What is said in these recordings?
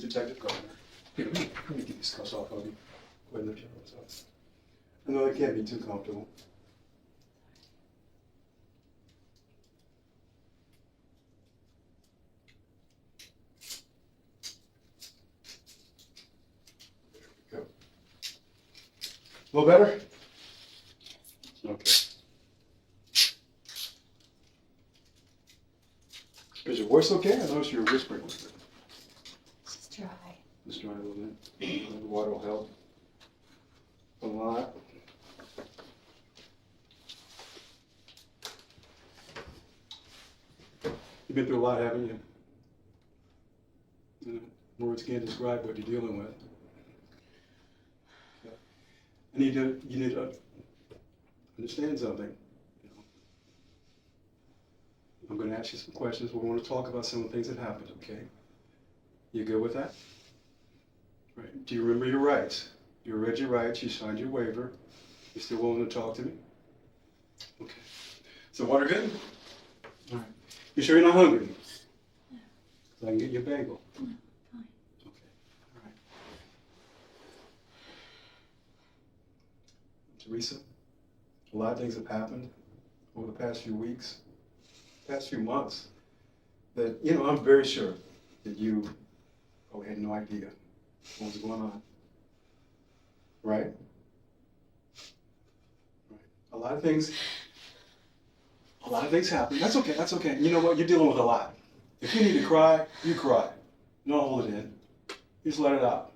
Detective Gardner. Here, let me get these cuffs off of you. Go ahead and lift your arms up. I know it can't be too comfortable. There we go. A little better? Okay. Is your voice okay? I noticed you were whispering a little bit. It's dry. Just dry a little bit. The water will help a lot. You've been through a lot, haven't you? Words can't describe what you're dealing with. Okay. You need to understand something. I'm going to ask you some questions. We want to talk about some of the things that happened, okay? You good with that? Right. Do you remember your rights? You read your rights, you signed your waiver. You still willing to talk to me? Okay. So water good? All right. You sure you're not hungry? Yeah. So I can get you a bagel. No, fine. Okay. All right. Teresa, a lot of things have happened over the past few weeks, past few months, that, I'm very sure that you probably had no idea what was going on. Right? Right. A lot of things happen. That's okay, that's okay. You know what? You're dealing with a lot. If you need to cry, you cry. Don't hold it in. You just let it out.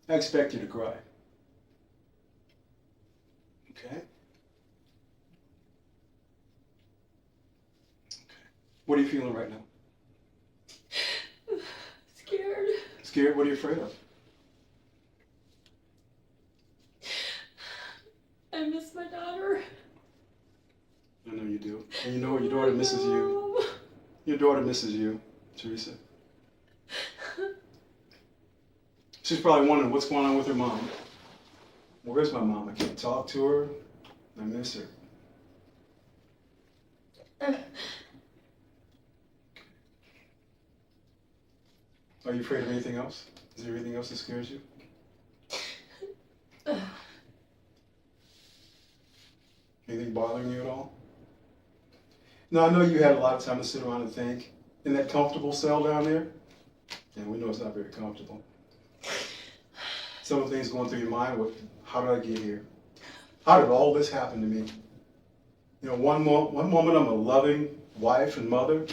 I expect you to cry. Okay? What are you feeling right now? Scared. Scared? What are you afraid of? I miss my daughter. I know you do. And you know what? Your daughter misses you. Your daughter misses you, Teresa. She's probably wondering what's going on with her mom. Where's my mom? I can't talk to her. I miss her. Are you afraid of anything else? Is there anything else that scares you? Anything bothering you at all? Now, I know you had a lot of time to sit around and think. In that comfortable cell down there? And we know it's not very comfortable. Some of the things going through your mind, how did I get here? How did all this happen to me? One moment I'm a loving wife and mother.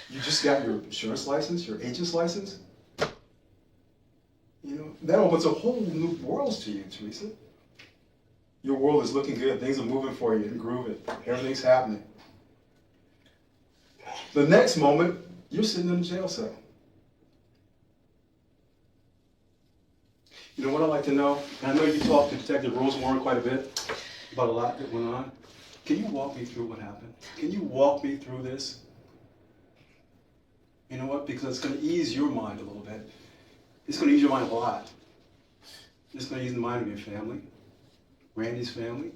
You just got your insurance license, your agent's license. That opens a whole new world to you, Teresa. Your world is looking good. Things are moving for you and grooving. Everything's happening. The next moment, you're sitting in a jail cell. You know what I'd like to know? And I know you talked to Detective Rosewarren quite a bit about a lot that went on. Can you walk me through what happened? Can you walk me through this? You know what? Because it's going to ease your mind a little bit. It's going to ease your mind a lot. It's going to ease the mind of your family, Randy's family.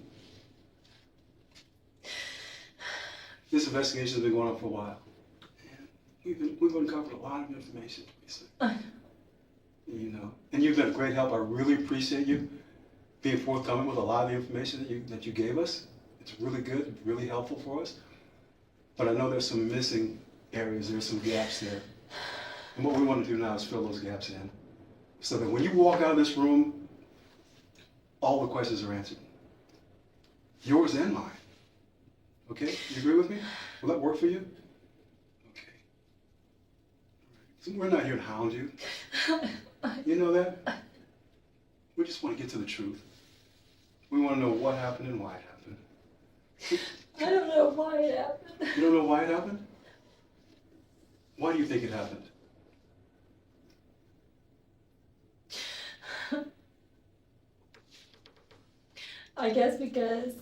This investigation has been going on for a while. And we've uncovered a lot of information, Teresa. And you've been a great help. I really appreciate you being forthcoming with a lot of the information that you gave us. It's really good, really helpful for us. But I know there's some missing areas, there's some gaps there. And what we want to do now is fill those gaps in. So that when you walk out of this room, all the questions are answered. Yours and mine. Okay? You agree with me? Will that work for you? Okay. So we're not here to hound you. You know that? We just want to get to the truth. We want to know what happened and why it happened. I don't know why it happened. You don't know why it happened? Why do you think it happened? I guess because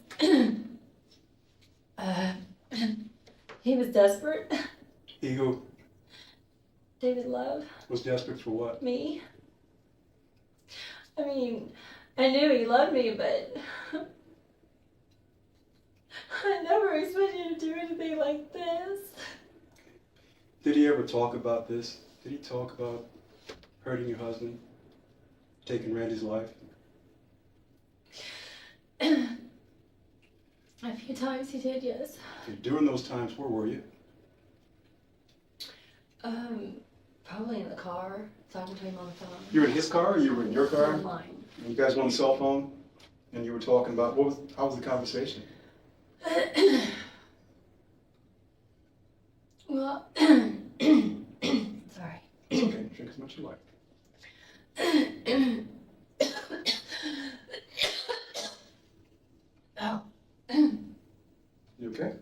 he was desperate. He who? David Love. Was desperate for what? Me. I mean, I knew he loved me, but I never expected him to do anything like this. Did he ever talk about this? Did he talk about hurting your husband? Taking Randy's life? A few times he did, yes. Okay, during those times, where were you? Probably in the car, talking to him on the phone. You were in his car or you were in your car? On mine. And you guys were on the cell phone? And you were talking about, how was the conversation? Well, sorry. It's okay, drink as much as you like. Oh. You okay?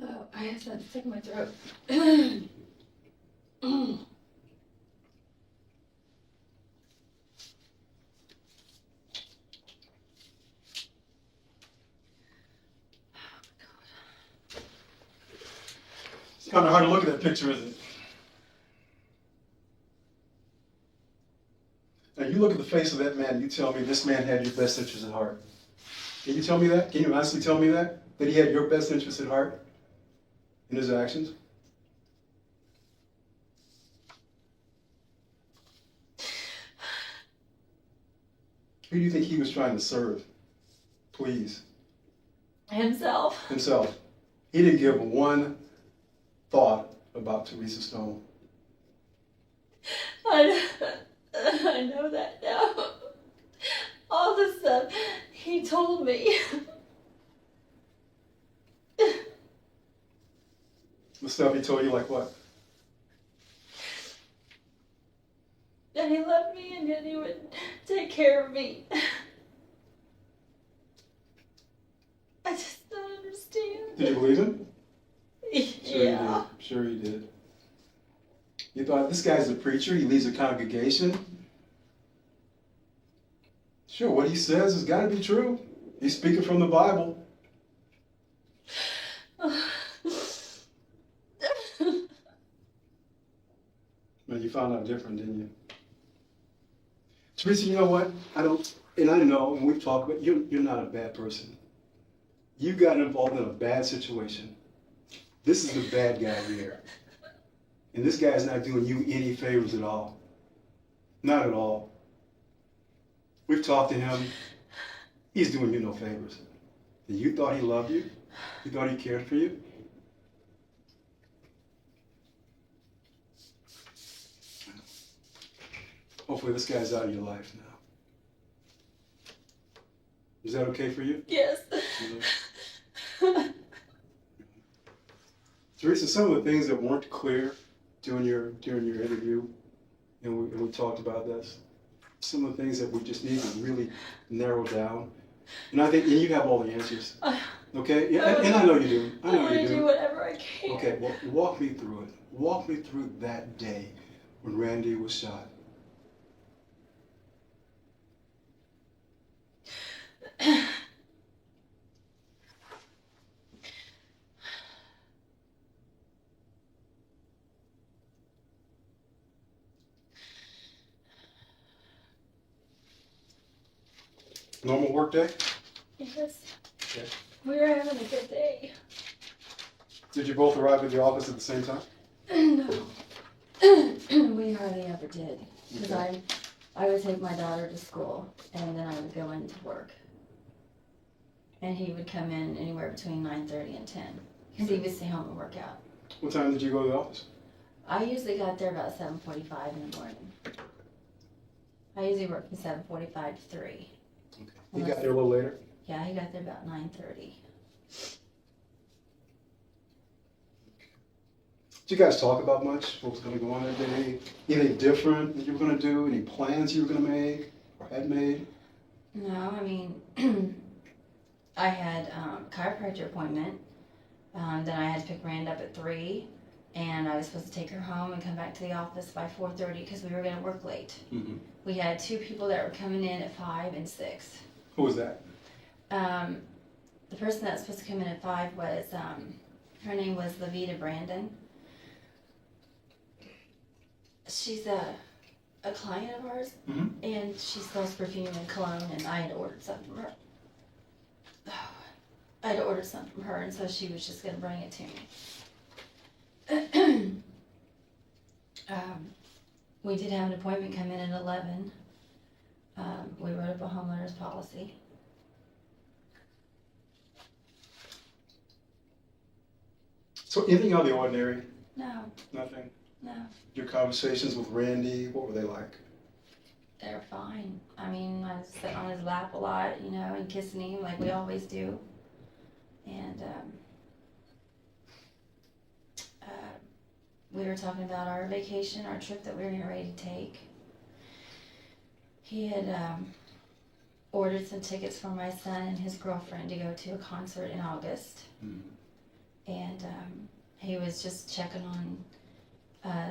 Oh, I have something stuck in my throat. It's kind of hard to look at that picture, isn't it? Now you look at the face of that man, you tell me this man had your best interest at heart. Can you tell me that? Can you honestly tell me that? That he had your best interest at heart in his actions? Who do you think he was trying to serve? Please. Himself. Himself. He didn't give one thought about Teresa Stone. I know that now. All the stuff he told me. The stuff he told you, like what? That he loved me and that he would take care of me. I just don't understand. Did you believe him? Yeah. Sure he did. You thought, this guy's a preacher, he leads a congregation. Sure, what he says has got to be true. He's speaking from the Bible. But you found out different, didn't you? Teresa, you know what? I know, and we've talked about, you're not a bad person. You got involved in a bad situation. This is the bad guy here. And this guy is not doing you any favors at all. Not at all. We've talked to him. He's doing you no favors. And you thought he loved you? You thought he cared for you? Hopefully this guy's out of your life now. Is that okay for you? Yes. Teresa, some of the things that weren't clear during your interview, and we talked about this, some of the things that we just need to really narrow down. And I think, and you have all the answers. Okay? Yeah, and I know you do. I know want you to do. do whatever I can. Okay, well, walk me through it. Walk me through that day when Randy was shot. Normal work day? Yes. Okay. We were having a good day. Did you both arrive at the office at the same time? No. We hardly ever did. Because Okay. I would take my daughter to school and then I would go into work. And he would come in anywhere between 9:30 and 10. Because he would stay home and work out. What time did you go to the office? I usually got there about 7:45 in the morning. I usually work from 7:45 to 3. Okay. He got there a little later? Yeah, he got there about 9:30. Did you guys talk about much? What was going to go on that day? Anything different that you were going to do? Any plans you were going to make or had made? No, I mean, I had a chiropractor appointment. Then I had to pick Rand up at 3. And I was supposed to take her home and come back to the office by 4:30 because we were going to work late. Mm-hmm. We had 2 people that were coming in at 5 and 6. Who was that? The person that was supposed to come in at 5 was, her name was Levita Brandon. She's a client of ours, Mm-hmm. and she sells perfume and cologne, and I had ordered some from her. I'd ordered some from her, and so she was just gonna bring it to me. We did have an appointment come in at 11. We wrote up a homeowner's policy. So anything out of the ordinary? No, Nothing? no, Your conversations with Randy, what were they like? they're fine. I mean, I was sitting on his lap a lot, you know, and kissing him like we always do. And we were talking about our vacation, our trip that we were getting ready to take. He had ordered some tickets for my son and his girlfriend to go to a concert in August. And he was just checking on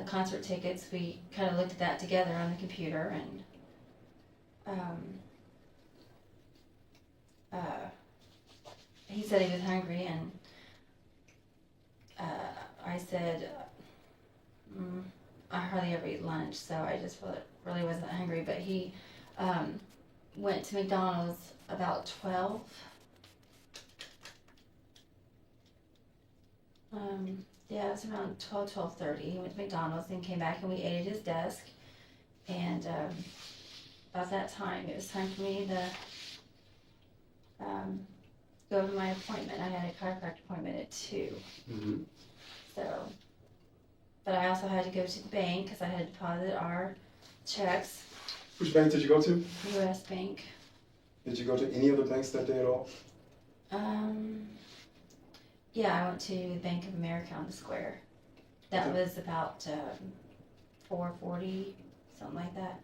concert tickets. We kind of looked at that together on the computer, and he said he was hungry, and I said, I hardly ever eat lunch, so I just really wasn't hungry, but he went to McDonald's about 12. Yeah, it was around 12:30. He went to McDonald's and came back, and we ate at his desk. And about that time, it was time for me to go to my appointment. I had a chiropractic appointment at 2. Mm-hmm. So, but I also had to go to the bank because I had to deposit our checks. Which bank did you go to? U.S. Bank. Did you go to any other banks that day at all? Yeah, I went to the Bank of America on the square. That Okay. was about 4:40, something like that.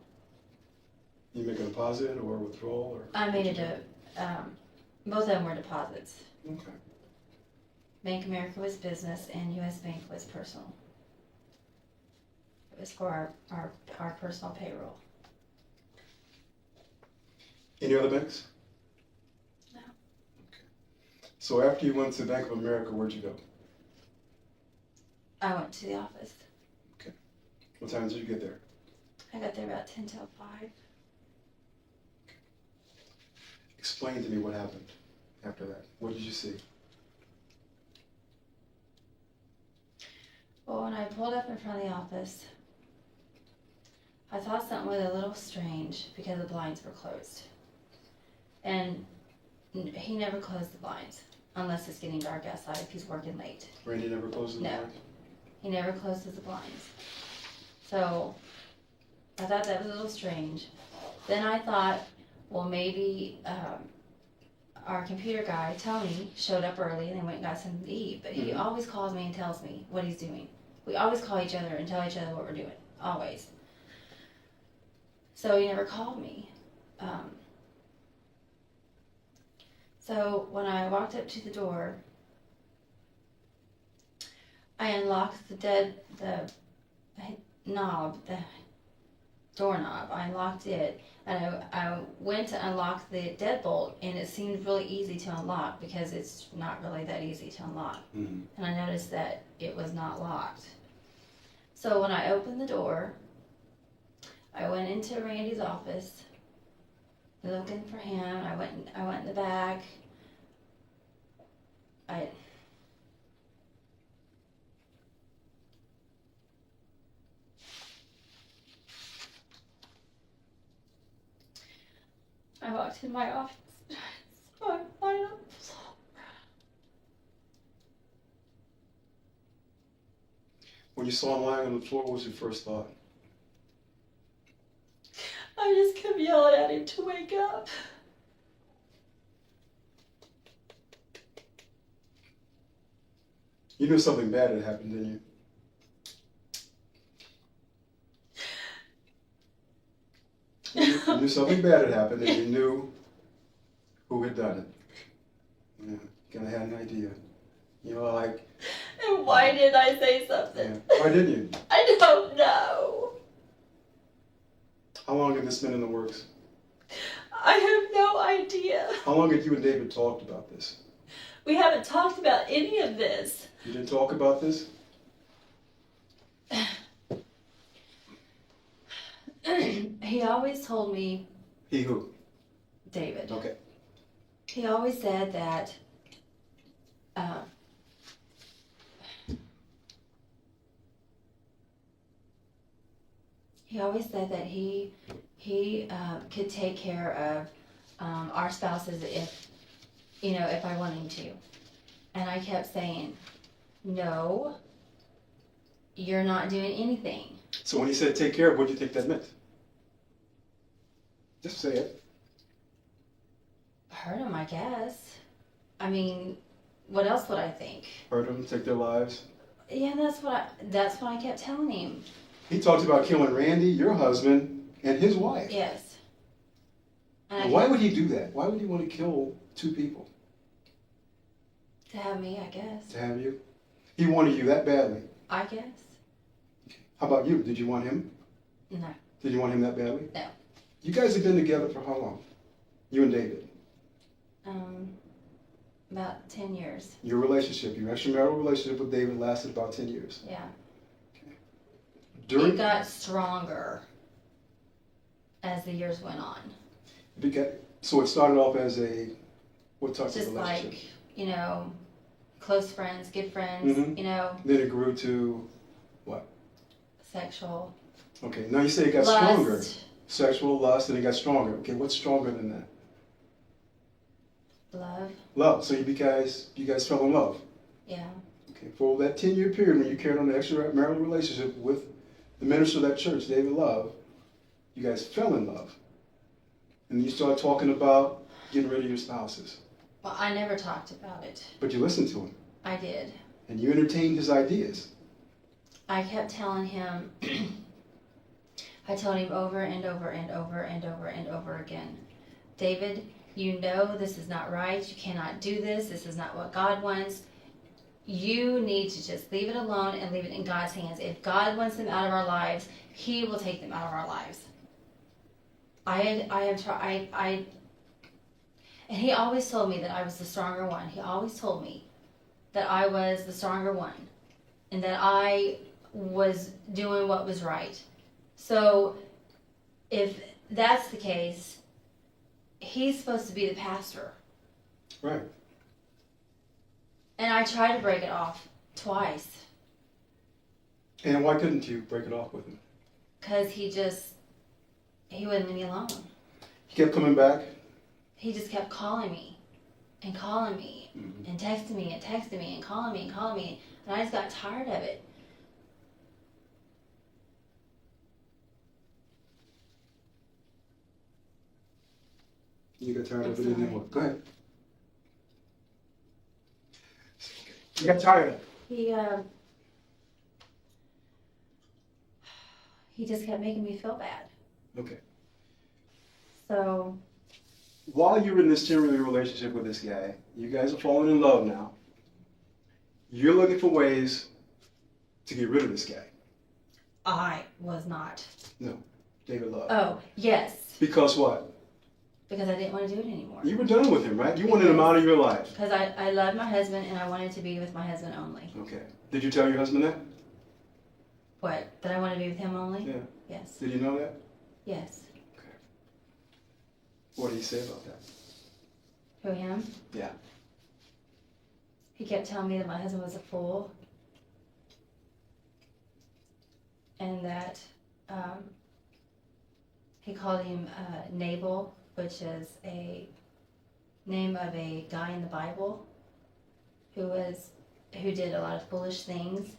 You make a deposit or withdrawal? Or I made both of them were deposits. Okay. Bank of America was business and U.S. Bank was personal. It was for our personal payroll. Any other banks? No. Okay. So after you went to Bank of America, where'd you go? I went to the office. Okay. What time did you get there? I got there about 10 till 5. Explain to me what happened after that. What did you see? Well, when I pulled up in front of the office, I thought something was a little strange because the blinds were closed. And he never closed the blinds unless it's getting dark outside if he's working late. Randy never closed the No. blinds? He never closes the blinds. So I thought that was a little strange. Then I thought, well, maybe our computer guy, Tony, showed up early and they went and got something to eat. But he always calls me and tells me what he's doing. We always call each other and tell each other what we're doing. Always. So he never called me. So when I walked up to the door, I unlocked the doorknob. I unlocked it, and I went to unlock the deadbolt, and it seemed really easy to unlock because it's not really that easy to unlock. Mm-hmm. And I noticed that it was not locked. So when I opened the door, I went into Randy's office, looking for him. I went in the back. I walked in my office. So I'm lying on the floor. When you saw him lying on the floor, what was your first thought? I just kept yelling at him to wake up. You knew something bad had happened, didn't you? You knew something bad had happened, and you knew who had done it. Yeah, you kind of had an idea. You know, like... And why did I say something? Yeah. Why didn't you? I don't know. How long had this been in the works? I have no idea. How long had you and David talked about this? We haven't talked about any of this. You didn't talk about this? He always told me... He who? David. Okay. He always said that uh, he always said that he could take care of our spouses if, if I wanted him to. And I kept saying, no, you're not doing anything. So when he said take care of, what do you think that meant? Just say it. Hurt him, I guess. I mean, what else would I think? Hurt them, take their lives. Yeah, that's what I kept telling him. He talked about killing Randy, your husband, and his wife. Yes. And why would he do that? Why would he want to kill two people? To have me, I guess. To have you? He wanted you that badly. I guess. How about you? Did you want him? No. Did you want him that badly? No. You guys have been together for how long? You and David? About 10 years. Your relationship, your extramarital relationship with David lasted about 10 years. Yeah. Okay. It got stronger as the years went on. So it started off as what type Just of relationship? like, close friends, good friends, Then it grew to what? Sexual. Okay, now you say it got lust. stronger. Sexual lust, and it got stronger. Okay, what's stronger than that? Love. Love. So you guys fell in love. Yeah. Okay, for that 10-year period when you carried on the extramarital relationship with the minister of that church, David Love, you guys fell in love. And you started talking about getting rid of your spouses. Well, I never talked about it. But you listened to him. I did. And you entertained his ideas. I kept telling him, I told him over and over and over and over and over again, David, you know this is not right. You cannot do this. This is not what God wants. You need to just leave it alone and leave it in God's hands. If God wants them out of our lives, He will take them out of our lives. And he always told me that I was the stronger one. He always told me that I was the stronger one and that I was doing what was right. So if that's the case, he's supposed to be the pastor. Right. And I tried to break it off twice. And why couldn't you break it off with him? Because he wouldn't leave me alone. He kept coming back? He just kept calling me and calling me and texting me and texting me and calling me and calling me. And I just got tired of it. You got tired of it and then what? Go ahead. You got tired of it? He just kept making me feel bad. Okay. So while you were in this 10-year relationship with this guy, you guys are falling in love now. You're looking for ways to get rid of this guy. I was not. No, David Love. Oh, yes. Because what? Because I didn't want to do it anymore. You were done with him, right? You wanted him out of your life. Because I loved my husband and I wanted to be with my husband only. Okay. Did you tell your husband that? What? That I want to be with him only? Yeah. Yes. Did you know that? Yes. Okay. What did he say about that? Who, him? Yeah. He kept telling me that my husband was a fool. And that he called him Nabal, which is a name of a guy in the Bible who did a lot of foolish things.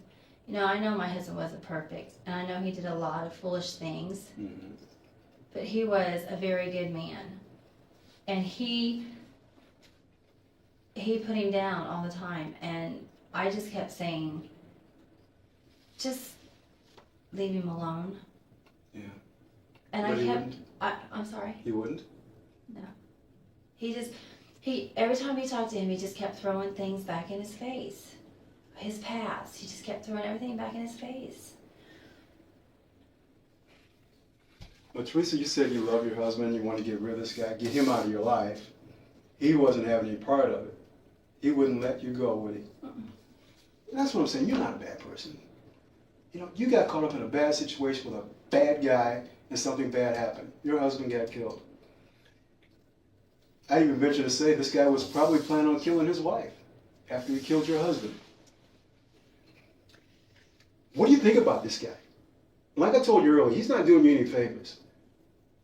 You know, I know my husband wasn't perfect, and I know he did a lot of foolish things, but he was a very good man. And he put him down all the time, and I just kept saying, just leave him alone. Yeah. And But I he kept, wouldn't? I'm sorry. He wouldn't? No. Every time we talked to him, he just kept throwing things back in his face. His past. He just kept throwing everything back in his face. Well, Teresa, you said you love your husband, you want to get rid of this guy, get him out of your life. He wasn't having any part of it. He wouldn't let you go, would he? That's what I'm saying. You're not a bad person. You know, you got caught up in a bad situation with a bad guy and something bad happened. Your husband got killed. I even venture to say this guy was probably planning on killing his wife after he killed your husband. What do you think about this guy? Like I told you earlier, he's not doing you any favors.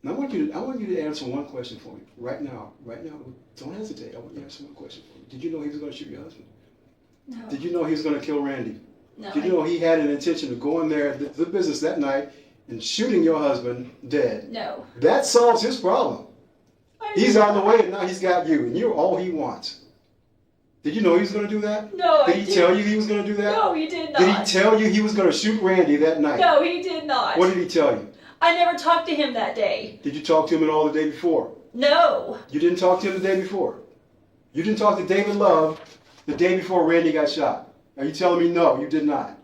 And I want you to answer one question for me right now. Right now, don't hesitate. I want you to answer one question for me. Did you know he was going to shoot your husband? No. Did you know he was going to kill Randy? No. Did you know he had an intention of going there to the business that night and shooting your husband dead? No. That solves his problem. He's out of the way and now he's got you, and you're all he wants. Did you know he was going to do that? No, Did he tell you he was going to do that? No, he did not. Did he tell you he was going to shoot Randy that night? No, he did not. What did he tell you? I never talked to him that day. Did you talk to him at all the day before? No. You didn't talk to him the day before? You didn't talk to David Love the day before Randy got shot? Are you telling me no, you did not?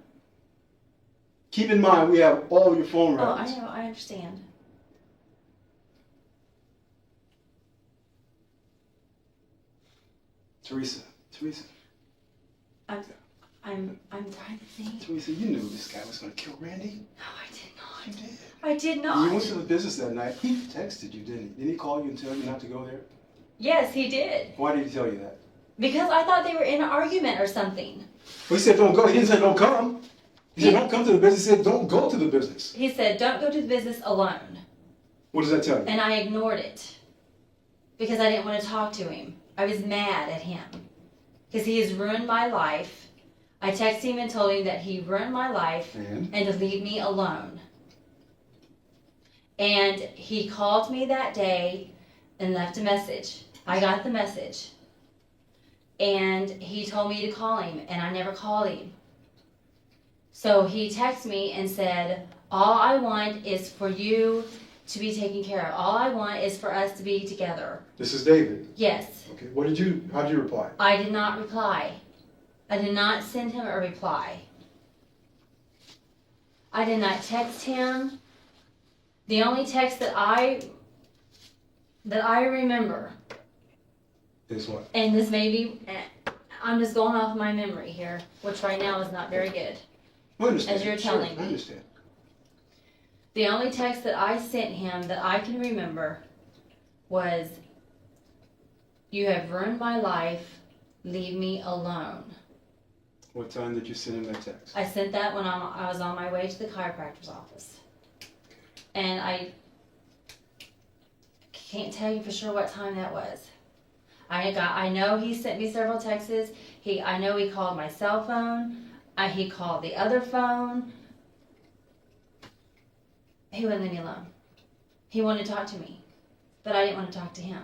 Keep in mind, we have all your phone records. Oh, I know, I understand. Teresa. I'm trying to think. Teresa, you knew this guy was going to kill Randy. No, I did not. You did. I did not. You went to the business that night. He texted you, didn't he? Didn't he call you and tell you not to go there? Yes, he did. Why did he tell you that? Because I thought they were in an argument or something. Well, he said don't go. He didn't say don't come. He said don't come to the business. He said don't go to the business. He said, don't go to the business alone. What does that tell you? And I ignored it. Because I didn't want to talk to him. I was mad at him. Because he has ruined my life. I texted him and told him that he ruined my life and to leave me alone. And he called me that day and left a message. I got the message. And he told me to call him, and I never called him. So he texted me and said, all I want is for you to be taken care of. All I want is for us to be together. This is David. Yes. Okay. How did you reply? I did not reply. I did not send him a reply. I did not text him. The only text that I remember, Is what? and this may be, I'm just going off my memory here, which right now is not very good. I understand. As you're telling me. I understand. The only text that I sent him that I can remember was, you have ruined my life, leave me alone. What time did you send him that text? I sent that when I was on my way to the chiropractor's office. And I can't tell you for sure what time that was. I know he sent me several texts. I know he called my cell phone. He called the other phone. He wouldn't leave me alone. He wanted to talk to me, but I didn't want to talk to him.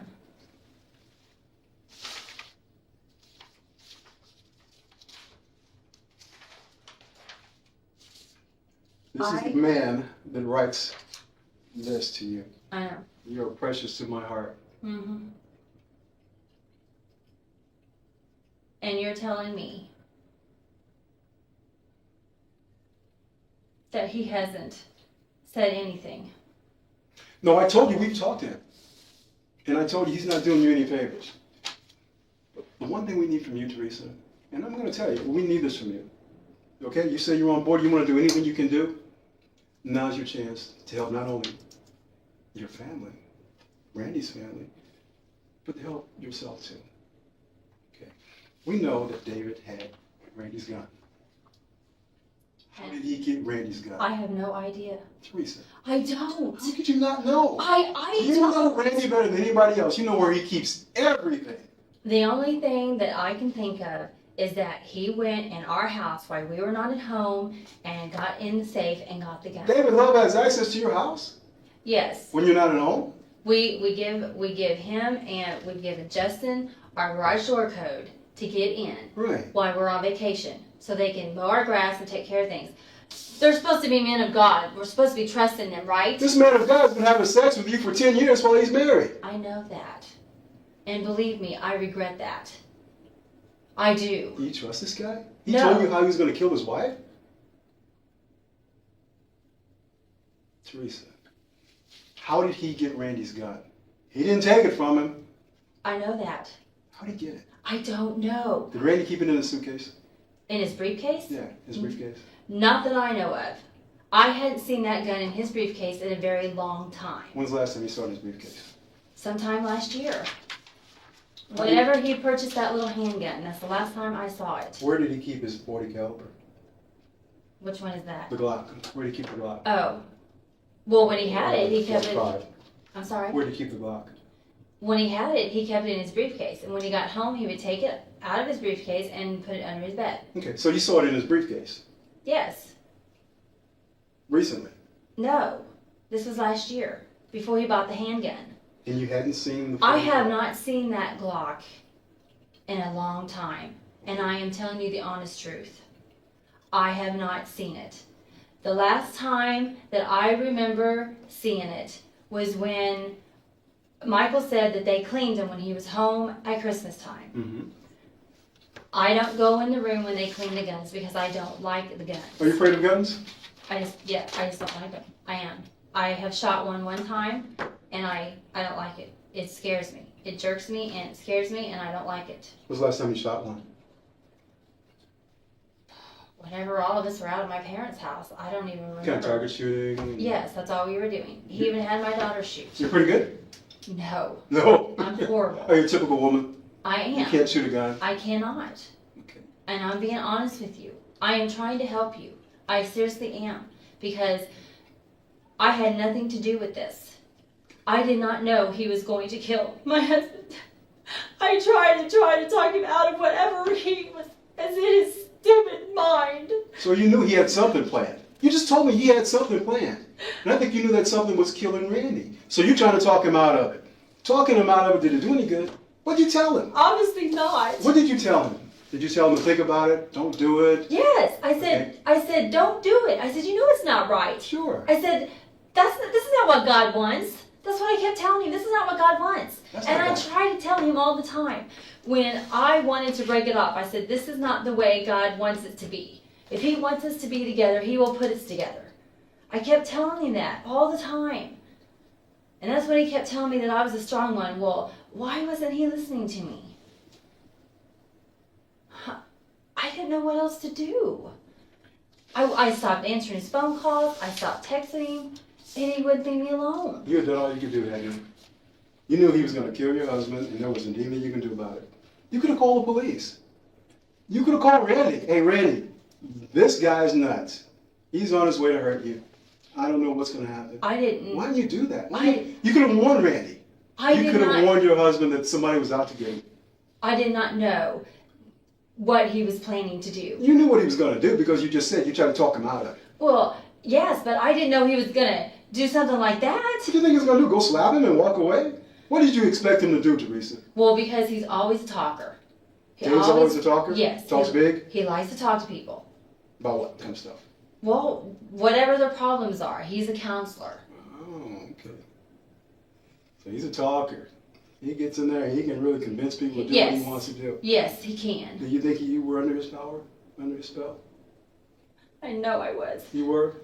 This is the man that writes this to you. I know. You are precious to my heart. Mm-hmm. And you're telling me that he hasn't said anything. No, I told you we've talked to him. And I told you he's not doing you any favors. But the one thing we need from you, Teresa, and I'm going to tell you, we need this from you. Okay? You say you're on board, you want to do anything you can do. Now's your chance to help not only your family, Randy's family, but to help yourself too. Okay? We know that David had Randy's gun. How did he get Randy's gun? I have no idea. Teresa. I don't. How could you not know? I You don't. know Randy better than anybody else. You know where he keeps everything. The only thing that I can think of is that he went in our house while we were not at home and got in the safe and got the gun. David Love has access to your house Yes. when you're not at home. We give him and we give Justin our garage door code to get in Right. while we're on vacation, so they can mow our grass and take care of things. They're supposed to be men of God. We're supposed to be trusting them, right? This man of God's been having sex with you for 10 years while he's married. I know that. And believe me, I regret that. I do. Do you trust this guy? He No. told you how he was going to kill his wife? Teresa, how did he get Randy's gun? He didn't take it from him. I know that. How did he get it? I don't know. Did Randy keep it in his suitcase? In his briefcase? Yeah, his briefcase. Not that I know of. I hadn't seen that gun in his briefcase in a very long time. When's the last time you saw it in his briefcase? Sometime last year. Whenever he purchased that little handgun, that's the last time I saw it. Where did he keep his .40 caliber? Which one is that? The Glock. Where did he keep the Glock? Oh. Well, when he had it, he kept it. I'm sorry? Where did he keep the Glock? When he had it, he kept it in his briefcase. And when he got home, he would take it out of his briefcase and put it under his bed. Okay, so you saw it in his briefcase? Yes. Recently? No. This was last year, before he bought the handgun. And you hadn't seen the... I have not seen that Glock in a long time. And I am telling you the honest truth. I have not seen it. The last time that I remember seeing it was when Michael said that they cleaned him when he was home at Christmas time. Mm-hmm. I don't go in the room when they clean the guns because I don't like the guns. Are you afraid of guns? I just don't like them. I am. I have shot one time, and I don't like it. It scares me. It jerks me, and it scares me, and I don't like it. When was the last time you shot one? Whenever all of us were out of my parents' house, I don't even remember. Kind of target shooting? Yes, that's all we were doing. He even had my daughter shoot. You're pretty good? No. No? I'm horrible. Are you a typical woman? I am. You can't shoot a gun? I cannot. Okay. And I'm being honest with you. I am trying to help you. I seriously am. Because I had nothing to do with this. I did not know he was going to kill my husband. I tried to talk him out of whatever he was as in his stupid mind. So you knew he had something planned. You just told me he had something planned. And I think you knew that something was killing Randy. So you're trying to talk him out of it. Talking him out of it, did it do any good? What did you tell him? Obviously not. What did you tell him? Did you tell him to think about it? Don't do it? Yes. I said, don't do it. I said, you know it's not right. Sure. I said, this is not what God wants. That's what I kept telling him. This is not what God wants. And I tried to tell him all the time. When I wanted to break it off, I said, this is not the way God wants it to be. If he wants us to be together, he will put us together. I kept telling him that all the time. And that's when he kept telling me that I was a strong one. Well, why wasn't he listening to me? I didn't know what else to do. I stopped answering his phone calls. I stopped texting him. And he wouldn't leave me alone. You had done all you could do, hadn't you? You knew he was going to kill your husband, and there was nothing you can do about it. You could have called the police. You could have called Randy. Hey, Randy, this guy's nuts. He's on his way to hurt you. I don't know what's going to happen. I didn't. Why didn't you do that? You could have warned Randy. You could have warned your husband that somebody was out to get him. I did not know what he was planning to do. You knew what he was going to do because you just said you tried to talk him out of it. Well, yes, but I didn't know he was going to do something like that. What do you think he was going to do? Go slap him and walk away? What did you expect him to do, Teresa? Well, because he's always a talker. He's always a talker? Yes. Talks big? He likes to talk to people. About what kind of stuff? Well, whatever their problems are. He's a counselor. Oh, okay. So he's a talker. He gets in there and he can really convince people to do what he wants to do. Yes, he can. Do you think you were under his power? Under his spell? I know I was. You were?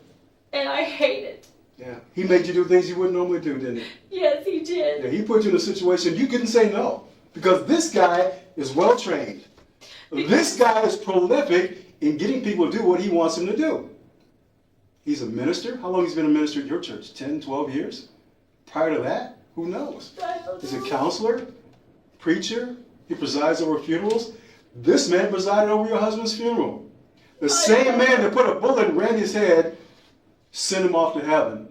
And I hate it. Yeah. He made you do things you wouldn't normally do, didn't he? Yes, he did. Yeah, he put you in a situation you couldn't say no. Because this guy is well trained. This guy is prolific in getting people to do what he wants them to do. He's a minister. How long has he been a minister at your church? 10, 12 years? Prior to that? Who knows? I don't know. He's a counselor, preacher. He presides over funerals. This man presided over your husband's funeral. The same man that put a bullet in Randy's head sent him off to heaven.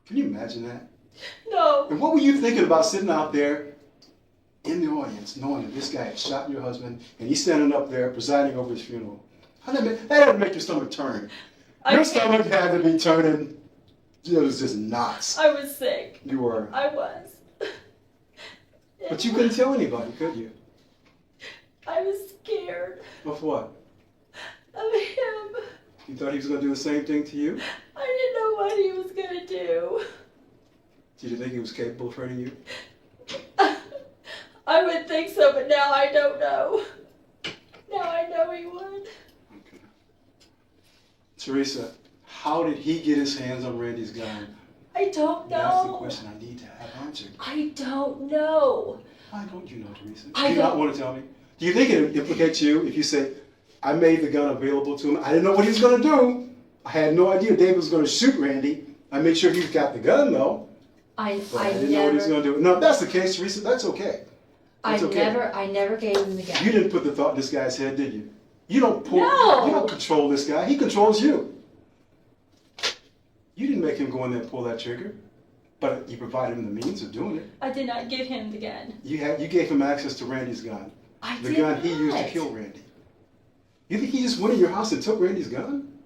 Can you imagine that? No. And what were you thinking about sitting out there in the audience, knowing that this guy had shot your husband, and he's standing up there presiding over his funeral? That had to make your stomach turn. Your stomach had to be turning. It was just knots. I was sick. You were. I was. But you couldn't tell anybody, could you? I was scared. Of what? Of him. You thought he was going to do the same thing to you? I didn't know what he was going to do. Did you think he was capable of hurting you? I would think so, but now I don't know. Now I know he would. Okay. Teresa, how did he get his hands on Randy's gun? I don't know. That's the question I need to have answered. I don't know. Why don't you know, Teresa? I Do you not want to tell me? Do you think it implicates you if you say, I made the gun available to him. I didn't know what he was going to do. I had no idea David was going to shoot Randy. I made sure he got the gun, though. But I didn't know what he was going to do. No, if that's the case, Teresa, that's okay. That's okay. I never gave him the gun. You didn't put the thought in this guy's head, did you? You don't No. You don't control this guy. He controls you. You didn't make him go in there and pull that trigger, but you provided him the means of doing it. I did not give him the gun. You gave him access to Randy's gun. The gun he used to kill Randy. You think he just went in your house and took Randy's gun?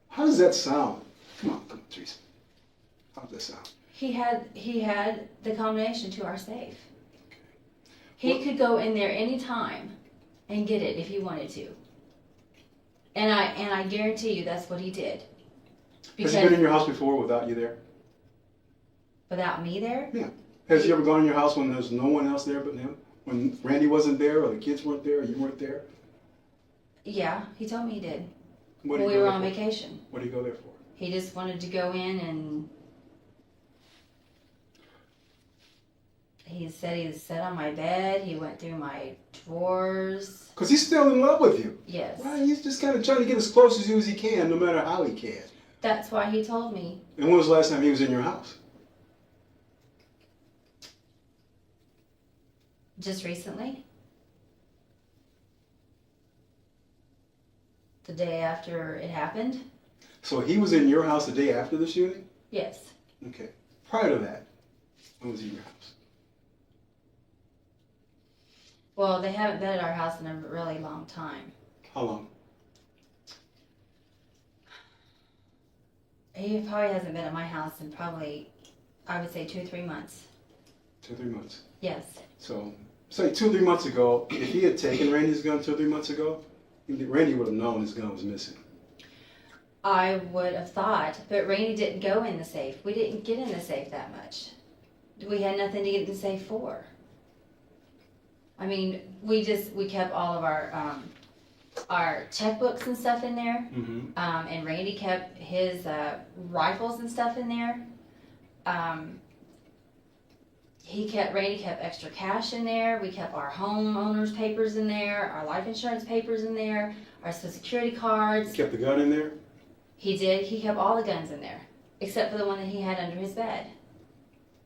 How does that sound? Come on, Teresa. How does that sound? He had the combination to our safe. Okay. He could go in there any time and get it if he wanted to. And I guarantee you that's what he did. Has he been in your house before without you there? Without me there? Yeah. Has he ever gone in your house when there's no one else there but him? When Randy wasn't there, or the kids weren't there, or you weren't there? Yeah, he told me he did. When we were on vacation. What did he go there for? He just wanted to go in and he said he sat on my bed. He went through my drawers. Because he's still in love with you. Yes. Right? He's just kind of trying to get as close to you as he can, no matter how he can. That's why he told me. And when was the last time he was in your house? Just recently. The day after it happened. So he was in your house the day after the shooting? Yes. Okay. Prior to that, when was he in your house? Well, they haven't been at our house in a really long time. How long? He probably hasn't been at my house in probably, I would say 2 or 3 months. 2 or 3 months. Yes. So, say 2 or 3 months ago, if he had taken Randy's gun 2 or 3 months ago, Randy would have known his gun was missing. I would have thought, but Randy didn't go in the safe. We didn't get in the safe that much. We had nothing to get in the safe for. I mean, we kept all of our checkbooks and stuff in there. Mm-hmm. And Randy kept his rifles and stuff in there. Randy kept extra cash in there. We kept our homeowners papers in there, our life insurance papers in there, our social security cards. He kept the gun in there? He did. He kept all the guns in there, except for the one that he had under his bed.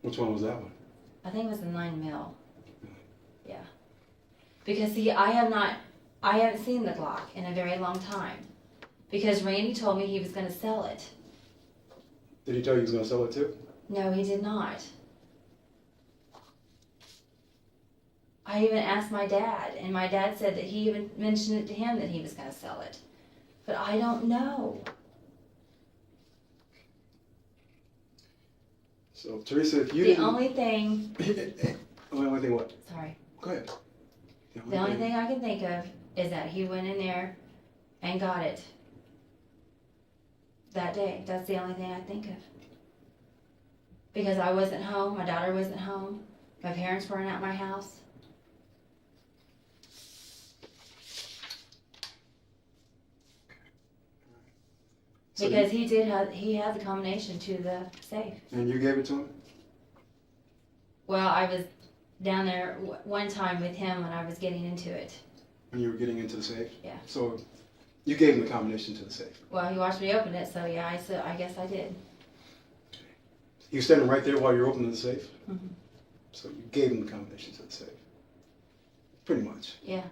Which one was that one? I think it was the 9mm. Yeah. Because see, I haven't seen the Glock in a very long time. Because Randy told me he was going to sell it. Did he tell you he was going to sell it too? No, he did not. I even asked my dad, and my dad said that he even mentioned it to him that he was going to sell it. But I don't know. So, Teresa, if you The only thing... The only thing what? Sorry. Go ahead. The only thing I can think of is that he went in there and got it that day. That's the only thing I think of. Because I wasn't home, my daughter wasn't home, my parents weren't at my house. So because he had the combination to the safe. And you gave it to him? Well, I was down there one time with him when I was getting into it. When you were getting into the safe? Yeah. So you gave him the combination to the safe? Well, he watched me open it, so yeah, I guess I did. He was standing right there while you were opening the safe? Mm-hmm. So you gave him the combination to the safe? Pretty much. Yeah.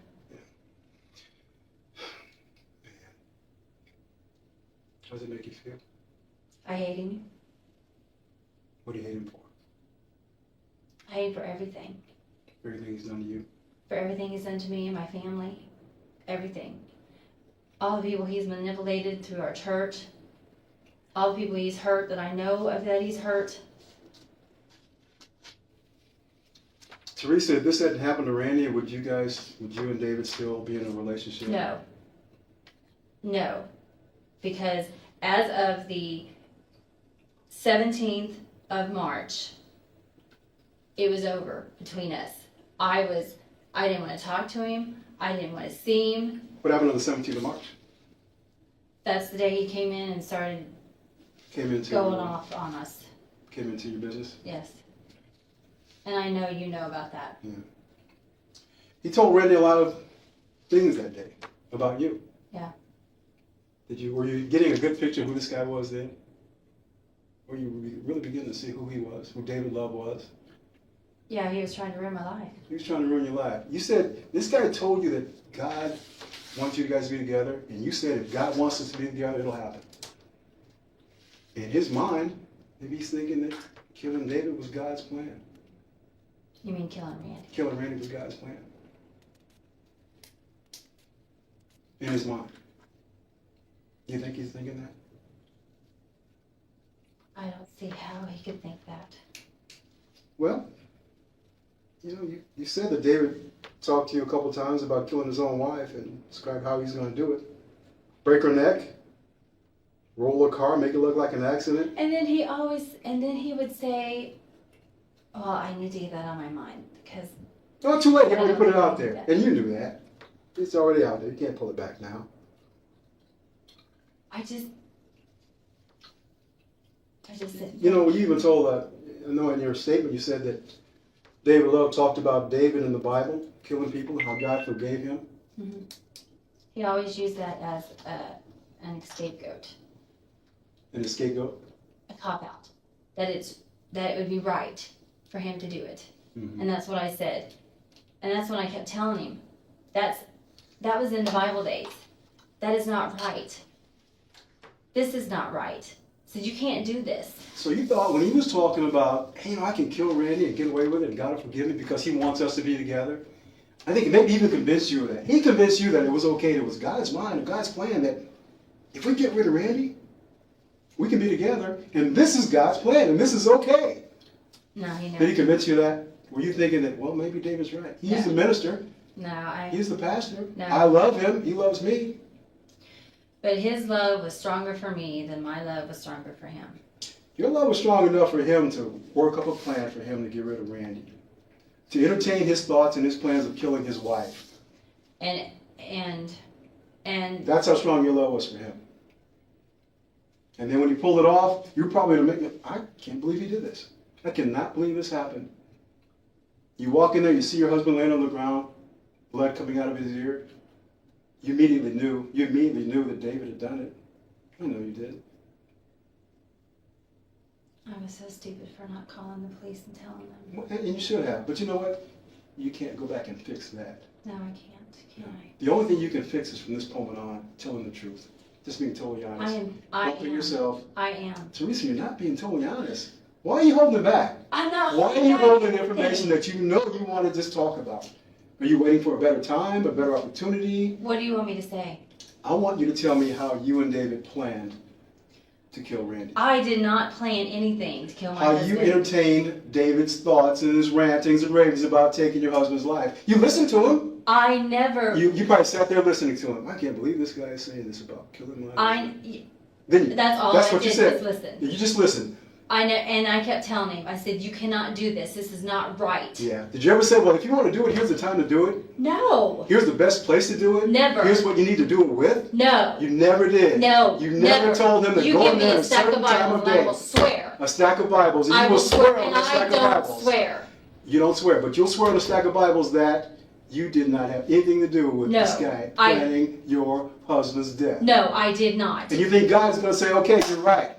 How does it make you feel? I hate him. What do you hate him for? I hate him for everything. Everything he's done to you? For everything he's done to me and my family. Everything. All the people he's manipulated through our church. All the people he's hurt that I know of that he's hurt. Teresa, if this hadn't happened to Randy, would you and David still be in a relationship? No. No. Because as of the 17th of March, it was over between us. I didn't want to talk to him. I didn't want to see him. What happened on the 17th of March? That's the day he came in and started going off on us. Came into your business? Yes. And I know you know about that. Yeah. He told Randy a lot of things that day about you. Yeah. Were you getting a good picture of who this guy was then? where you really begin to see who he was, who David Love was. Yeah, he was trying to ruin my life. He was trying to ruin your life. You said, this guy told you that God wants you guys to be together, and you said if God wants us to be together, it'll happen. In his mind, maybe he's thinking that killing David was God's plan. You mean killing Randy? Killing Randy was God's plan. In his mind. You think he's thinking that? I don't see how he could think that. Well, you said that David talked to you a couple times about killing his own wife and described how he's going to do it. Break her neck, roll her car, make it look like an accident. And then he would say, well, I need to get that on my mind because... Not too late, you already put it out there. And you knew that. It's already out there. You can't pull it back now. I just said... You even told, I know in your statement you said that David Love talked about David in the Bible, killing people, and how God forgave him. Mm-hmm. He always used that as an scapegoat. And the scapegoat? A cop-out. That it would be right for him to do it. Mm-hmm. And that's what I said. And that's when I kept telling him. That was in the Bible days. That is not right. This is not right. So you can't do this. So you thought when he was talking about, hey, I can kill Randy and get away with it and God will forgive me because he wants us to be together. I think maybe he even convinced you of that. He convinced you that it was okay. It was God's mind and God's plan that if we get rid of Randy, we can be together. And this is God's plan and this is okay. No, he never. Did he convince you of that? Were you thinking that, well, maybe David's right. He's the minister. No, He's the pastor. No. I love him. He loves me. But his love was stronger for me than my love was stronger for him. Your love was strong enough for him to work up a plan for him to get rid of Randy. To entertain his thoughts and his plans of killing his wife. And That's how strong your love was for him. And then when he pulled it off, you're probably going to make it, I can't believe he did this. I cannot believe this happened. You walk in there, you see your husband laying on the ground, blood coming out of his ear. You immediately knew that David had done it. I know you did. I was so stupid for not calling the police and telling them. Well, and you should have. But you know what? You can't go back and fix that. No, I can't. Can I? The only thing you can fix is from this moment on, telling the truth. Just being totally honest. I Don't be am. yourself. I am. Teresa, you're not being totally honest. Why are you holding it back? I'm not Why are holding you back holding anything. information that you know you want to just talk about? Are you waiting for a better time, a better opportunity? What do you want me to say? I want you to tell me how you and David planned to kill Randy. I did not plan anything to kill my How husband. you entertained David's thoughts and his rantings and ravings about taking your husband's life. You listened to him. I never. You probably sat there listening to him. I can't believe this guy is saying this about killing my husband. That's all That's I what did you said. was listen. You just listened. And I kept telling him, I said, you cannot do this. This is not right. Yeah. Did you ever say, well, if you want to do it, here's the time to do it? No. Here's the best place to do it? Never. Here's what you need to do it with? No. You never did. No. You never told him to go in there at a certain time of You give me a stack of Bibles and I day. will swear. A stack of Bibles. And I you will will swear on and that stack I of don't Bibles. swear. You don't swear, but you'll swear on a stack of Bibles that you did not have anything to do with this guy planning your husband's death. No, I did not. And you think God's going to say, okay, you're right.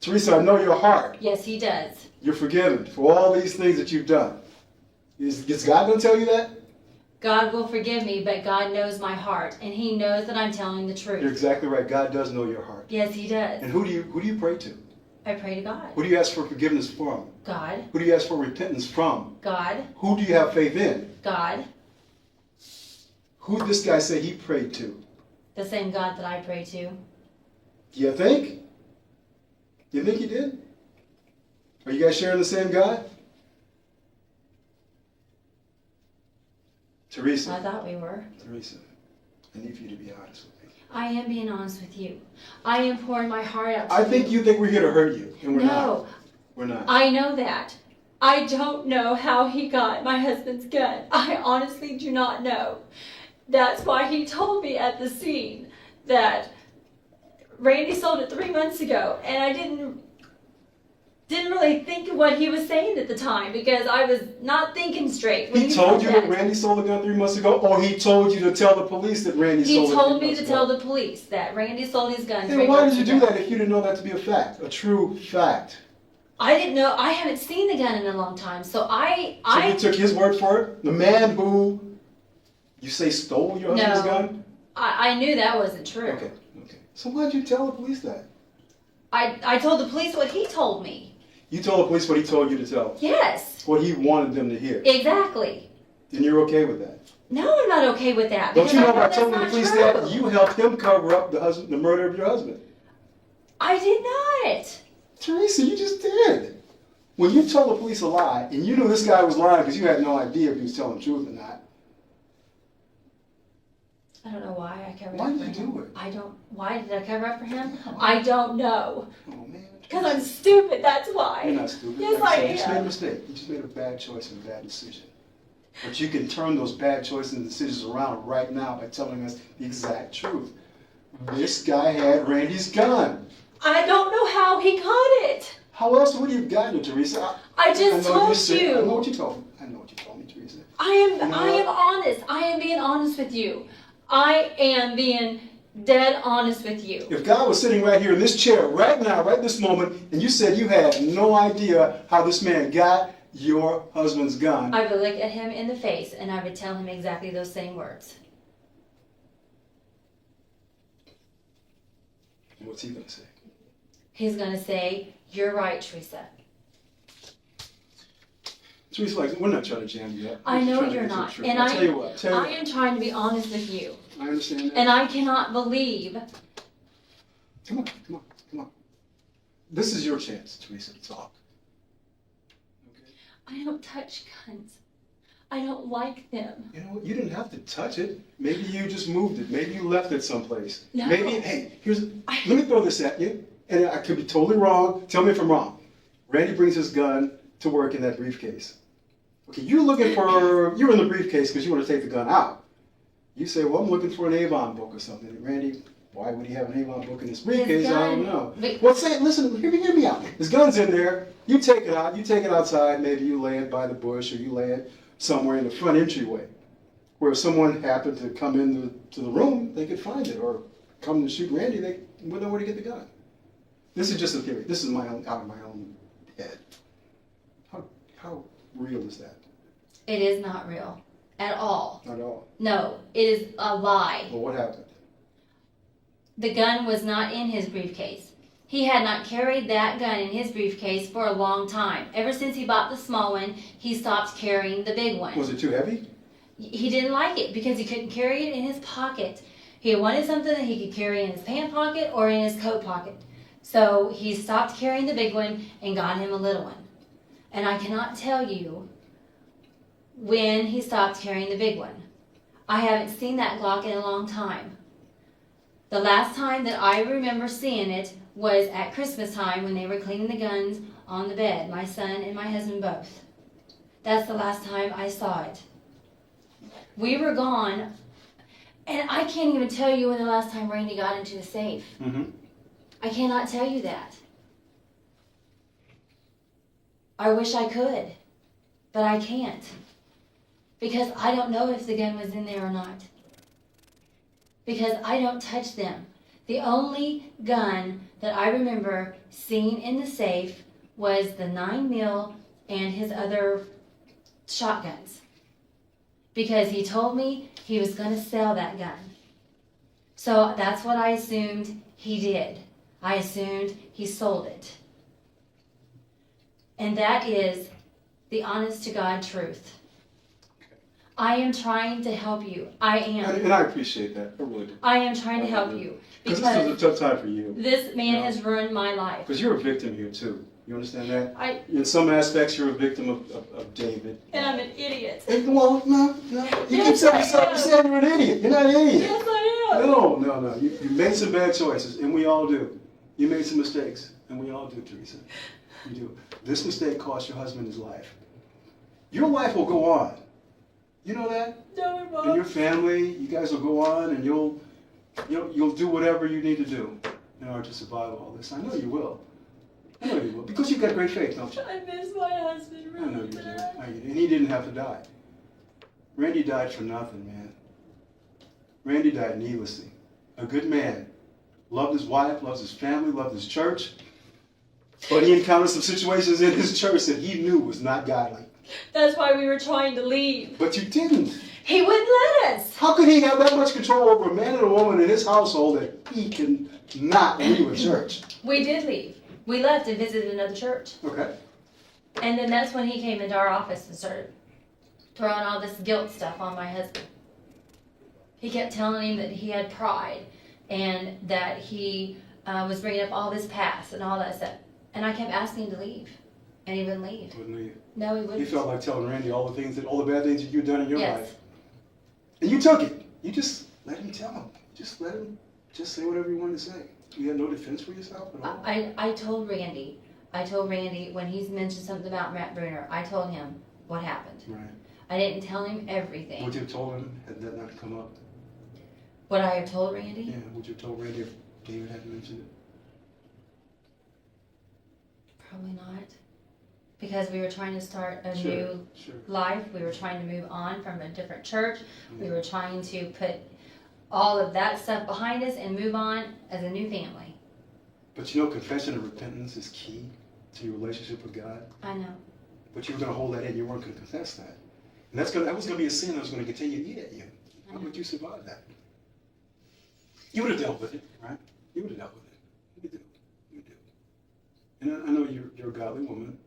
Teresa, I know your heart. Yes, he does. You're forgiven for all these things that you've done. Is God going to tell you that? God will forgive me, but God knows my heart, and he knows that I'm telling the truth. You're exactly right. God does know your heart. Yes, he does. And who do you pray to? I pray to God. Who do you ask for forgiveness from? God. Who do you ask for repentance from? God. Who do you have faith in? God. Who did this guy say he prayed to? The same God that I pray to. You think? You think he did? Are you guys sharing the same God? Teresa. I thought we were. Teresa, I need for you to be honest with me. I am being honest with you. I am pouring my heart out to I think you think we're here to hurt you, and we're not. No. We're not. I know that. I don't know how he got my husband's gun. I honestly do not know. That's why he told me at the scene that Randy sold it 3 months ago, and I didn't didn't really think of what he was saying at the time because I was not thinking straight. He told you that Randy sold the gun 3 months ago, or he told you to tell the police that Randy sold it 3 months ago? He told me to tell the police that Randy sold his gun 3 months ago. Why did you do that if you didn't know that to be a fact, a true fact? I didn't know. I haven't seen the gun in a long time, so So you took his word for it? The man who you say stole your husband's gun? I knew that wasn't true. Okay. So why did you tell the police that? I told the police what he told me. You told the police what he told you to tell? Yes. What he wanted them to hear? Exactly. And you're okay with that? No, I'm not okay with that. Don't you know by telling the police that you helped him cover up the murder of your husband? I did not. Teresa, you just did. When you told the police a lie, and you knew this guy was lying because you had no idea if he was telling the truth or not. I don't know why I covered Why up did for you him. do it? Why did I cover up for him? I don't know. Oh, man. Because I'm stupid, that's why. You're not stupid. Yes, Like I said, you just made a am. mistake. You just made a bad choice and a bad decision. But you can turn those bad choices and decisions around right now by telling us the exact truth. This guy had Randy's gun. I don't know how he got it. How else would he have gotten it, Teresa? I just told you. I know what you told me. I know what you told me, Teresa. I am honest. I am being honest with you. I am being dead honest with you. If God was sitting right here in this chair right now, right this moment, and you said you had no idea how this man got your husband's gun. I would look at him in the face and I would tell him exactly those same words. What's he going to say? He's going to say, "You're right, Teresa." Teresa, like, we're not trying to jam you up. I know you're not. And I'll tell you what. I am trying to be honest with you. I understand that. And I cannot believe. Come on. This is your chance, Teresa, to talk. Okay? I don't touch guns. I don't like them. You know what? You didn't have to touch it. Maybe you just moved it. Maybe you left it someplace. No. Maybe, hey, let me throw this at you. And I could be totally wrong. Tell me if I'm wrong. Randy brings his gun to work in that briefcase. Okay, you're in the briefcase because you want to take the gun out. You say, well, I'm looking for an Avon book or something. And Randy, why would he have an Avon book in his briefcase? I don't know. Well, listen, hear me out. His gun's in there. You take it out. You take it outside. Maybe you lay it by the bush or you lay it somewhere in the front entryway where if someone happened to come into the room, they could find it. Or come to shoot Randy, they would know where to get the gun. This is just a theory. This is out of my own head. How real is that? It is not real. At all. Not at all. No, it is a lie. Well, what happened? The gun was not in his briefcase. He had not carried that gun in his briefcase for a long time. Ever since he bought the small one, he stopped carrying the big one. Was it too heavy? He didn't like it because he couldn't carry it in his pocket. He wanted something that he could carry in his pant pocket or in his coat pocket. So he stopped carrying the big one and got him a little one. And I cannot tell you when he stopped carrying the big one. I haven't seen that Glock in a long time. The last time that I remember seeing it was at Christmas time when they were cleaning the guns on the bed, my son and my husband both. That's the last time I saw it. We were gone, and I can't even tell you when the last time Randy got into the safe. Mm-hmm. I cannot tell you that. I wish I could, but I can't. Because I don't know if the gun was in there or not. Because I don't touch them. The only gun that I remember seeing in the safe was the 9mm and his other shotguns. Because he told me he was going to sell that gun. So that's what I assumed he did. I assumed he sold it. And that is the honest to God truth. I am trying to help you. I am. And I appreciate that. I really do. I am trying to help you. Because this was a tough time for you. This man has ruined my life. Because you're a victim here, too. You understand that? In some aspects, you're a victim of David. And I'm an idiot. Well, no. You keep saying yourself you're an idiot. You're not an idiot. Yes, I am. No. You made some bad choices, and we all do. You made some mistakes, and we all do, Teresa. You do. This mistake cost your husband his life. Your life will go on. You know that? No, Mom. And your family, you guys will go on, and you'll do whatever you need to do in order to survive all this. I know you will. I know you will. Because you've got great faith, don't you? I miss my husband I know really you do. bad. And he didn't have to die. Randy died for nothing, man. Randy died needlessly. A good man. Loved his wife, loves his family, loved his church. But he encountered some situations in his church that he knew was not godly. That's why we were trying to leave. But you didn't. He wouldn't let us. How could he have that much control over a man and a woman in his household that he can not leave a church? We did leave. We left and visited another church. Okay. And then that's when he came into our office and started throwing all this guilt stuff on my husband. He kept telling him that he had pride and that he was bringing up all this past and all that stuff. And I kept asking him to leave. And he wouldn't leave. Wouldn't leave. No, he wouldn't. He felt like telling Randy all the bad things that you've done in your Yes. life. And you took it. You just let him tell him. Just let him just say whatever you wanted to say. You had no defense for yourself at all? I told Randy when he's mentioned something about Matt Bruner, I told him what happened. Right. I didn't tell him everything. Would you have told him had that not come up? Would I have told Randy? Yeah, would you have told Randy if David hadn't mentioned it? Probably not. Because we were trying to start a new life. We were trying to move on from a different church. We were trying to put all of that stuff behind us and move on as a new family. But you know, confession and repentance is key to your relationship with God. I know. But you were going to hold that in. You weren't going to confess that. And that was going to be a sin that was going to continue to eat at you. How would you survive that? You would have dealt with it, right? You would have dealt with it. You do. You do. And I know you're a godly woman.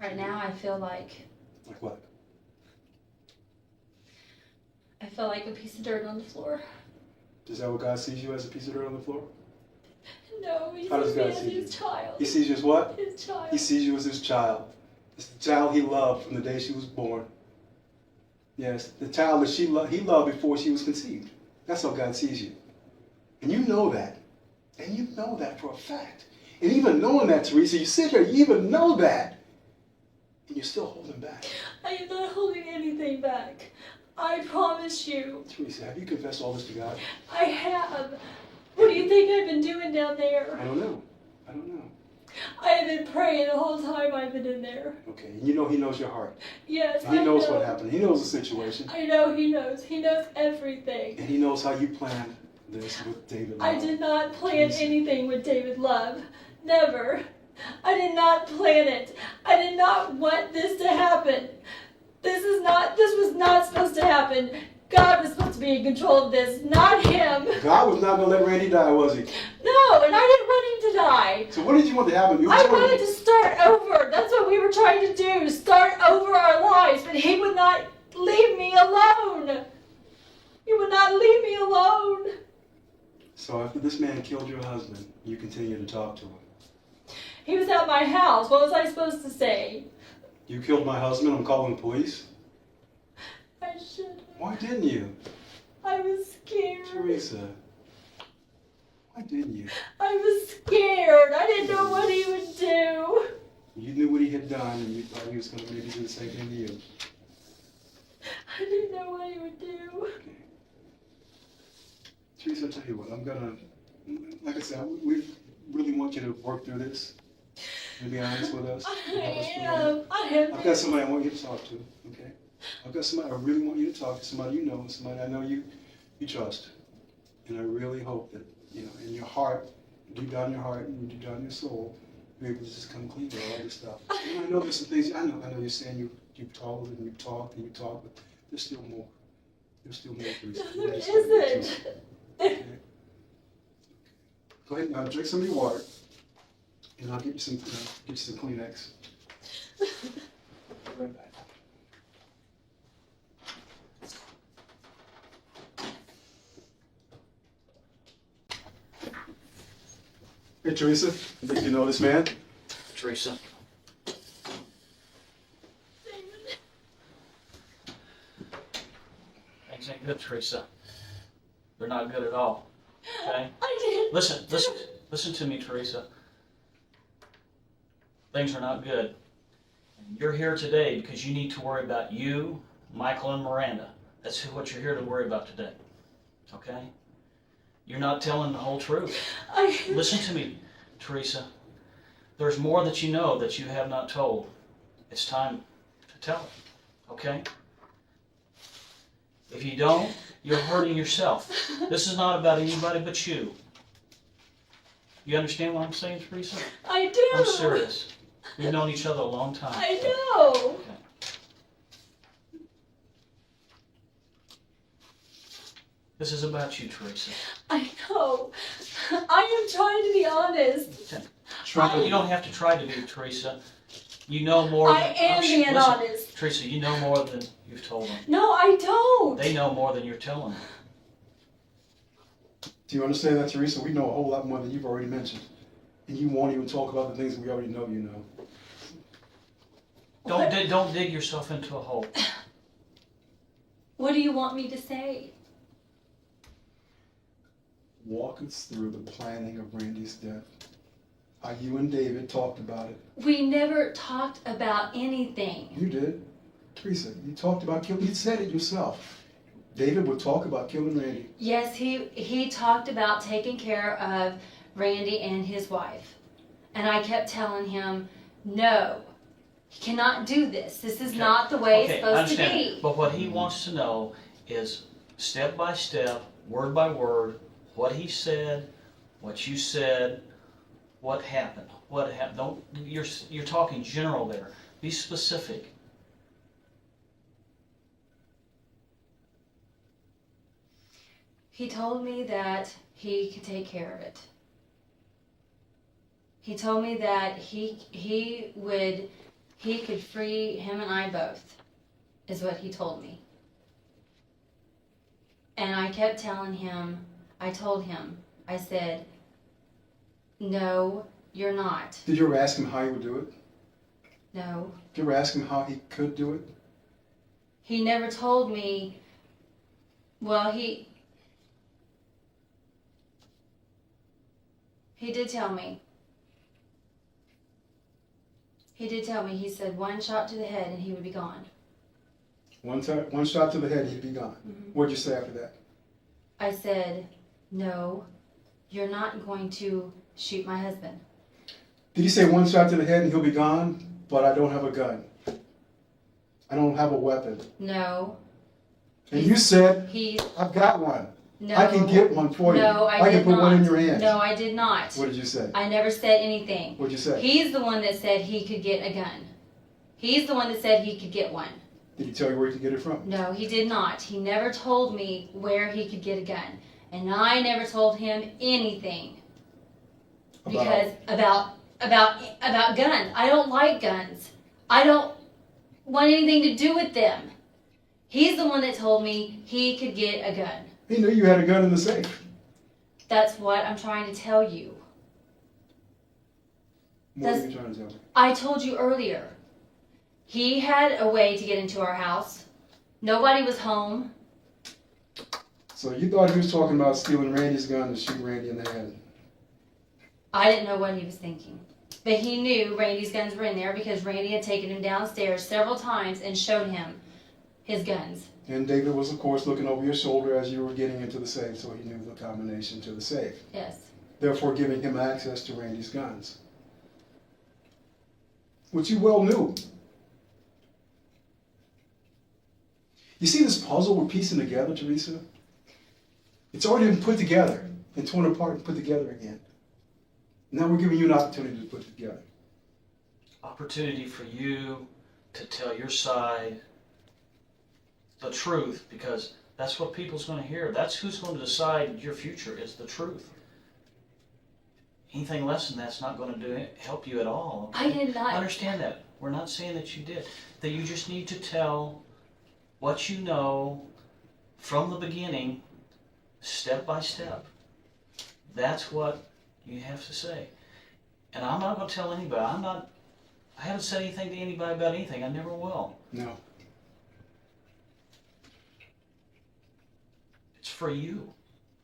Right now I feel like... Like what? I feel like a piece of dirt on the floor. Is that what God sees you as, a piece of dirt on the floor? No, he How does sees me God as see you? his child. He sees you as what? His child. He sees you as his child. It's the child he loved from the day she was born. Yes, the child that he loved before she was conceived. That's how God sees you. And you know that. And you know that for a fact. And even knowing that, Teresa, you sit here, you even know that. And you're still holding back. I am not holding anything back. I promise you. Teresa, have you confessed all this to God? I have. What do you think I've been doing down there? I don't know. I don't know. I have been praying the whole time I've been in there. Okay, and you know he knows your heart. Yes, And he knows know. what happened. He knows the situation. I know he knows. He knows everything. And he knows how you planned this with David Love. I did not plan anything with David Love. Never. I did not plan it. I did not want this to happen. This was not supposed to happen. God was supposed to be in control of this, not him. God was not going to let Randy die, was he? No, and I didn't want him to die. So what did you want to happen? I wanted to start over. That's what we were trying to do, start over our lives. But he would not leave me alone. He would not leave me alone. So after this man killed your husband, you continued to talk to him. He was at my house. What was I supposed to say? You killed my husband, I'm calling the police. I should. Why didn't you? I was scared. Teresa, why didn't you? I was scared. I didn't know what he would do. You knew what he had done, and you thought he was going to maybe do the same thing to you. I didn't know what he would do. Okay. Teresa, I'll tell you what, I'm going to, like I said, we really want you to work through this. And be honest with us. I am. I've got somebody I want you to talk to, okay? I've got somebody I really want you to talk to, somebody you know, somebody I know you trust. And I really hope that, in your heart, deep down your heart and deep down your soul, you're able to just come clean with all this stuff. And I know there's some things, I know you're saying you've told and you've talked, but there's still more. There's still more to this. There isn't. Okay. Go ahead and drink some of your water. And I'll get you some Kleenex. Right back. Hey, Teresa, I think you know this man. Teresa. Things ain't good, Teresa. They're not good at all. Okay? I did. Listen to me, Teresa. Things are not good. And you're here today because you need to worry about you, Michael, and Miranda. That's what you're here to worry about today. Okay? You're not telling the whole truth. Listen to me. Teresa, there's more that you know that you have not told. It's time to tell it, okay? If you don't, you're hurting yourself. This is not about anybody but you. You understand what I'm saying, Teresa? I do. I'm serious. We've known each other a long time. I know. Okay. This is about you, Teresa. I know. I am trying to be honest. You don't have to try to be, Teresa. You know more than... I am being listen, honest. Teresa, you know more than you've told them. No, I don't. They know more than you're telling them. Do you understand that, Teresa? We know a whole lot more than you've already mentioned. And you won't even talk about the things we already know you know. Don't dig yourself into a hole. What do you want me to say? Walk us through the planning of Randy's death. How you and David talked about it. We never talked about anything. You did. Teresa, you talked about killing. You said it yourself. David would talk about killing Randy. Yes, he talked about taking care of Randy and his wife. And I kept telling him, no, he cannot do this. This is not the way it's supposed to be. But what he wants to know is step by step, word by word, what he said, what you said, what happened. What happened? Don't you're talking general there. Be specific. He told me that he could take care of it. He told me that he could free him and I both, is what he told me. And I kept telling him, I told him, I said, no, you're not. Did you ever ask him how he would do it? No. Did you ever ask him how he could do it? He never told me, well, he did tell me. He did tell me, he said 1 shot to the head and he would be gone. One shot to the head, he'd be gone. Mm-hmm. What'd you say after that? I said, no, you're not going to shoot my husband. Did he say 1 shot to the head and he'll be gone, but I don't have a gun? I don't have a weapon. No. And you said, He. I've got one. No. I can get one for you. No, I did can put not. one in your hand. No, I did not. What did you say? I never said anything. What'd you say? He's the one that said he could get a gun. He's the one that said he could get one. Did he tell you where he could get it from? No, he did not. He never told me where he could get a gun. And I never told him anything. Because about guns. I don't like guns. I don't want anything to do with them. He's the one that told me he could get a gun. He knew you had a gun in the safe. That's what I'm trying to tell you. What are you trying to tell me? I told you earlier. He had a way to get into our house. Nobody was home. So you thought he was talking about stealing Randy's gun to shoot Randy in the head? I didn't know what he was thinking. But he knew Randy's guns were in there because Randy had taken him downstairs several times and showed him his guns. And David was, of course, looking over your shoulder as you were getting into the safe, so he knew the combination to the safe. Yes. Therefore giving him access to Randy's guns. Which you well knew. You see this puzzle we're piecing together, Teresa? It's already been put together and torn apart and put together again. Now we're giving you an opportunity to put it together. Opportunity for you to tell your side, the truth, because that's what people's going to hear. That's who's going to decide your future is the truth. Anything less than that's not going to help you at all. Okay? I did not. Understand that. We're not saying that you did. That you just need to tell what you know from the beginning, step by step. That's what you have to say. And I'm not going to tell anybody. I haven't said anything to anybody about anything. I never will. No. It's for you.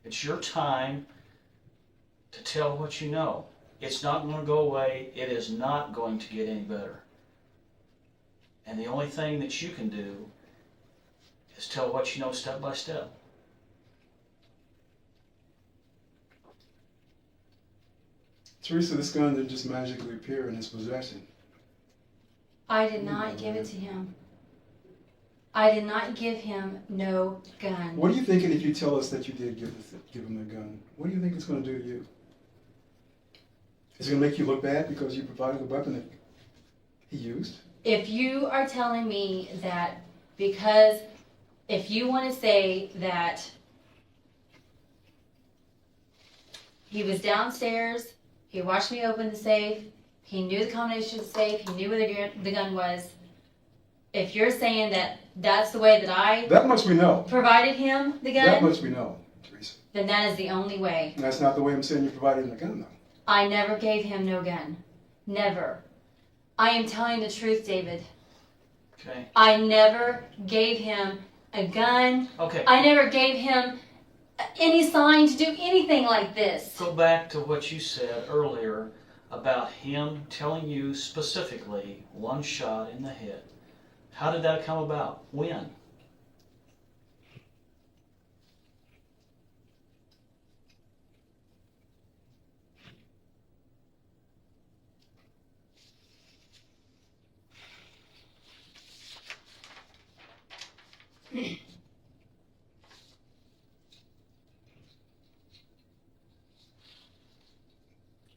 It's your time to tell what you know. It's not going to go away. It is not going to get any better. And the only thing that you can do is tell what you know step by step. Teresa, this gun didn't just magically appear in his possession. I did not give it to him. I did not give him no gun. What are you thinking if you tell us that you did give him the gun? What do you think it's going to do to you? Is it going to make you look bad because you provided the weapon that he used? If you are telling me that because if you want to say that he was downstairs, he watched me open the safe, he knew the combination of the safe, he knew where the gun was, if you're saying that that's the way that I That much we know. provided him the gun, That much we know, Teresa. then that is the only way. And that's not the way I'm saying you provided him the gun, though. I never gave him no gun. Never. I am telling the truth, David. Okay. I never gave him a gun. Okay. I never gave him any sign to do anything like this. Go back to what you said earlier about him telling you specifically one shot in the head. How did that come about? When?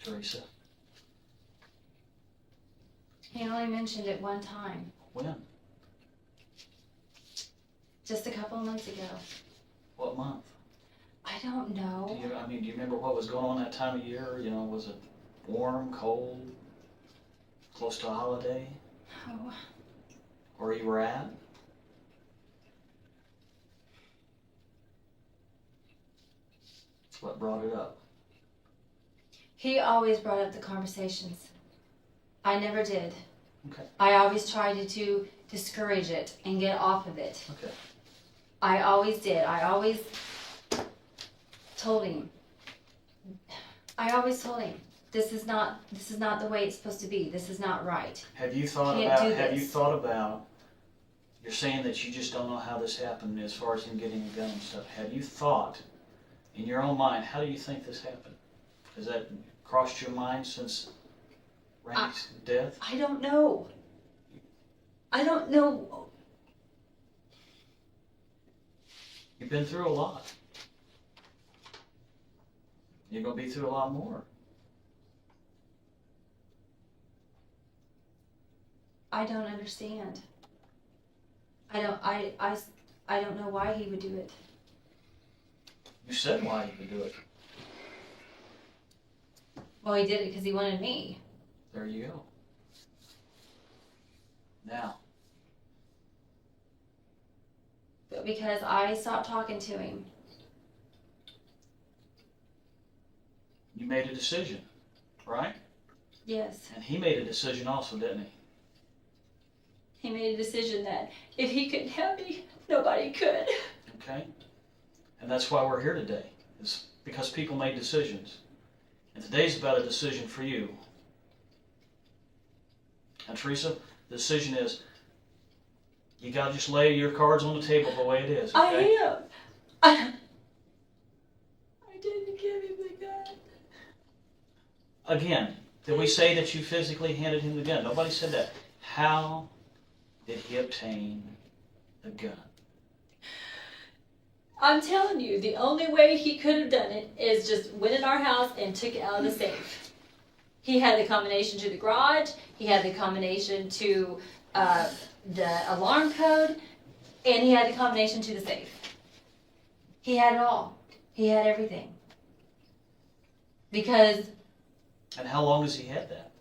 Teresa, He only mentioned it one time, when? just a couple of months ago. What month? I don't know. Do you remember what was going on that time of year? You know, was it warm, cold, close to a holiday? No. Where you were at? What brought it up? He always brought up the conversations. I never did. Okay. I always tried to discourage it and get off of it. Okay. I always did. I always told him. This is not the way it's supposed to be. This is not right. Have you thought Can't about? do Have you this. thought about? You're saying that you just don't know how this happened as far as him getting a gun and stuff. Have you thought, in your own mind, how do you think this happened? Has that crossed your mind since Randy's death? I don't know. I don't know. You've been through a lot. You're gonna be through a lot more. I don't understand. I don't know why he would do it. You said why you would do it. Well, he did it because he wanted me. There you go. Now, But because I stopped talking to him. you made a decision, right? Yes. And he made a decision also, didn't he? He made a decision that if he couldn't have me, nobody could. Okay? And that's why we're here today, is because people made decisions. And today's about a decision for you. And Teresa, the decision is, you gotta just lay your cards on the table the way it is, okay? I am. I didn't give him the gun. Again, did we say that you physically handed him the gun? Nobody said that. How did he obtain the gun? I'm telling you, the only way he could have done it is just went in our house and took it out of the safe. He had the combination to the garage. He had the combination to the alarm code, and he had the combination to the safe. He had it all. He had everything. Because And how long has he had that?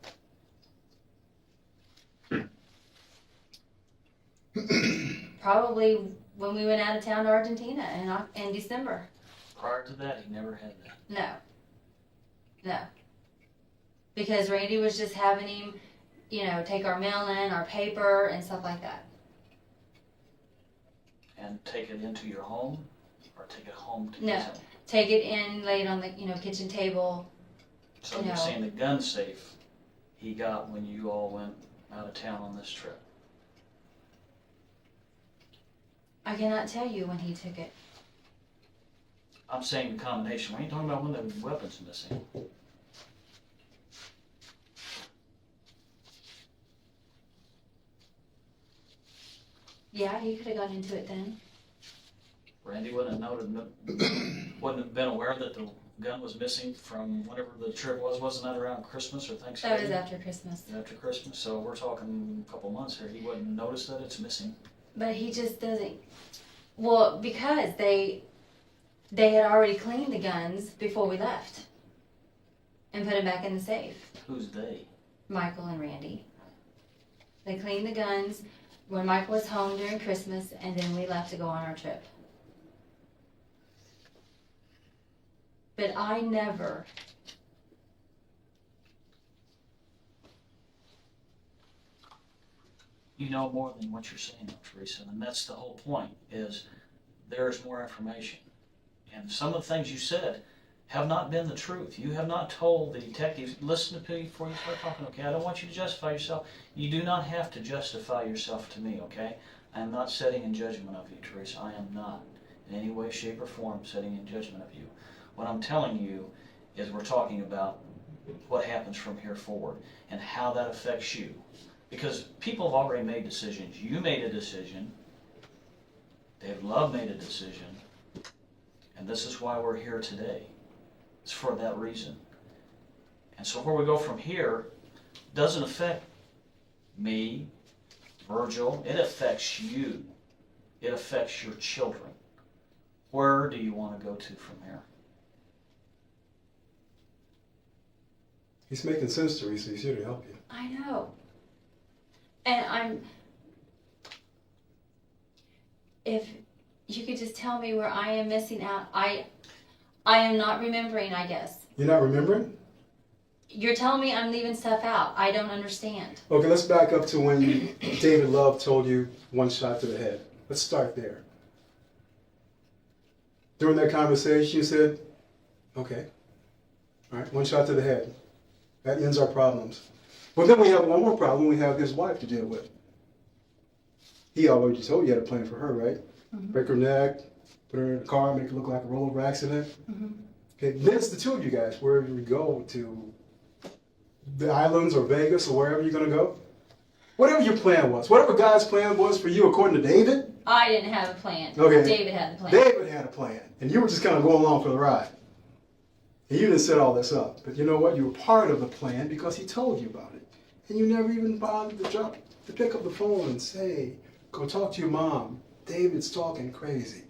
probably when we went out of town to Argentina in December. Prior to that, he never had that. No. Because Randy was just having him, take our mail in, our paper, and stuff like that. And take it into your home? Or take it home to No. his home? Take it in, lay it on the, kitchen table. So you're saying the gun safe he got when you all went out of town on this trip? I cannot tell you when he took it. I'm saying the combination. We ain't talking about when the weapon's missing. Yeah, he could have gone into it then. Randy wouldn't have been aware that the gun was missing from whatever the trip was. Wasn't that around Christmas or Thanksgiving? That was after Christmas. After Christmas, so we're talking a couple months here. He wouldn't notice that it's missing. But he just doesn't. Well, because they had already cleaned the guns before we left and put them back in the safe. Who's they? Michael and Randy. They cleaned the guns when Michael was home during Christmas, and then we left to go on our trip. But I never. You know more than what you're saying, though, Teresa, and that's the whole point, is there's more information. And some of the things you said have not been the truth. You have not told the detectives, listen to me before you start talking, okay? I don't want you to justify yourself. You do not have to justify yourself to me, okay? I am not setting in judgment of you, Teresa. I am not in any way, shape, or form setting in judgment of you. What I'm telling you is we're talking about what happens from here forward and how that affects you. Because people have already made decisions. You made a decision. David Love made a decision. And this is why we're here today. It's for that reason. And so where we go from here doesn't affect me, Virgil. It affects you. It affects your children. Where do you want to go to from here? He's making sense, Teresa. He's here to help you. I know. And if you could just tell me where I am missing out. I am not remembering, I guess. You're not remembering? You're telling me I'm leaving stuff out. I don't understand. Okay, let's back up to when David Love told you one shot to the head. Let's start there. During that conversation, you said, okay, all right, one shot to the head. That ends our problems. But then we have one more problem. We have his wife to deal with. He already told you had a plan for her, right? Mm-hmm. Break her neck, put her in a car, make it look like a rollover accident. Mm-hmm. Okay, then it's the two of you guys, wherever you go to the islands or Vegas or wherever you're going to go. Whatever your plan was, whatever God's plan was for you according to David. I didn't have a plan. Okay. David had the plan. David had a plan, and you were just kind of going along for the ride. And you didn't set all this up. But you know what? You were part of the plan because he told you about it. And you never even bothered to pick up the phone and say, go talk to your mom. David's talking crazy.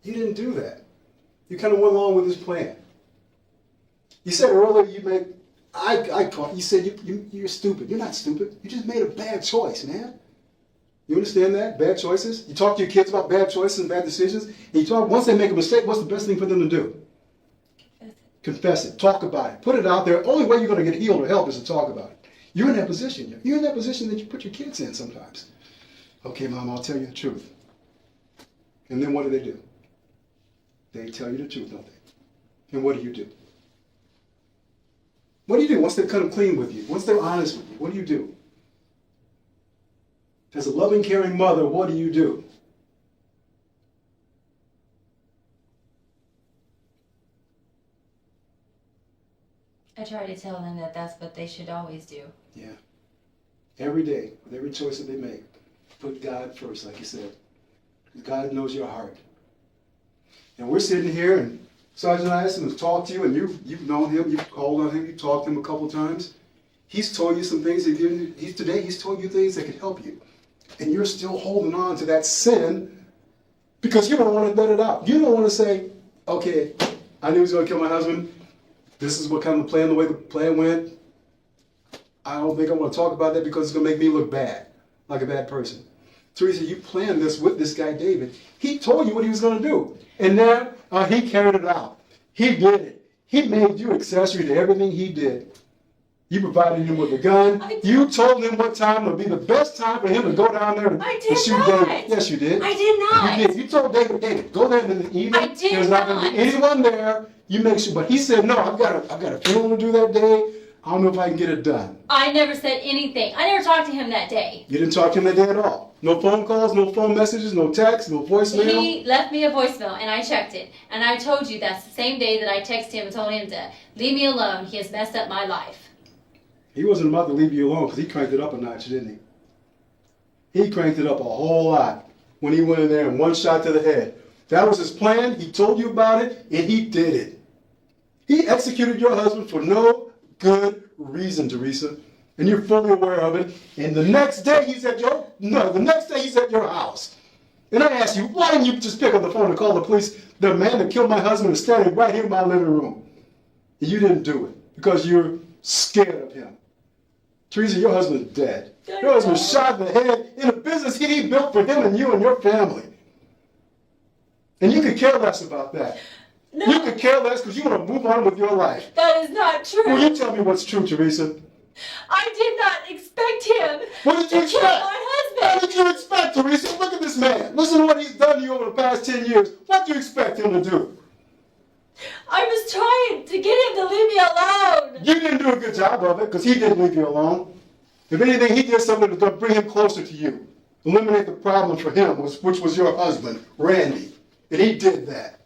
You didn't do that. You kind of went along with his plan. You said earlier you said you're stupid. You're not stupid. You just made a bad choice, man. You understand that? Bad choices. You talk to your kids about bad choices and bad decisions. And you talk, once they make a mistake, what's the best thing for them to do? Confess it. Talk about it. Put it out there. Only way you're going to get healed or help is to talk about it. You're in that position. You're in that position that you put your kids in sometimes. Okay, Mom, I'll tell you the truth. And then what do? They tell you the truth, don't they? And what do? What do you do once they come clean with you? Once they're honest with you, what do? As a loving, caring mother, what do? I try to tell them that that's what they should always do. Yeah. Every day, with every choice that they make, put God first, like you said. God knows your heart. And we're sitting here, and Sergeant Ison has talked to you, and you've known him, you've called on him, you've talked to him a couple of times. He's told you some things. Today, he's told you things that could help you. And you're still holding on to that sin because you don't want to let it out. You don't want to say, okay, I knew he was going to kill my husband. This is what kind of plan, the way the plan went. I don't think I want to talk about that because it's going to make me look bad, like a bad person. Teresa, you planned this with this guy, David. He told you what he was going to do. And now he carried it out. He did it. He made you accessory to everything he did. You provided him with a gun. You told him what time would be the best time for him to go down there and shoot David. Yes, you did. I did not. You did. You told David, go there in the evening. I did There's not going to be anyone there. You make sure. But he said, no, I've got a funeral to do that day. I don't know if I can get it done. I never said anything. I never talked to him that day. You didn't talk to him that day at all? No phone calls, no phone messages, no texts, no voicemail? He left me a voicemail, and I checked it. And I told you that's the same day that I texted him and told him to leave me alone. He has messed up my life. He wasn't about to leave you alone because he cranked it up a notch, didn't he? He cranked it up a whole lot when he went in there and one shot to the head. That was his plan. He told you about it, and he did it. He executed your husband for no good reason, Teresa, and you're fully aware of it. And the next day he's at your house. And I asked you, why didn't you just pick up the phone and call the police? The man that killed my husband is standing right here in my living room. And you didn't do it because you're scared of him. Teresa, your husband's dead. Your husband's shot in the head in a business he built for him and you and your family. And you could care less about that. No. You could care less because you want to move on with your life. That is not true. Well, you tell me what's true, Teresa. I did not expect him What did you to kill expect? my What husband. did you expect, Teresa? Look at this man. Listen to what he's done to you over the past 10 years. What do you expect him to do? I was trying to get him to leave me alone. You didn't do a good job of it because he didn't leave you alone. If anything, he did something to bring him closer to you. Eliminate the problem for him, which was your husband, Randy. And he did that.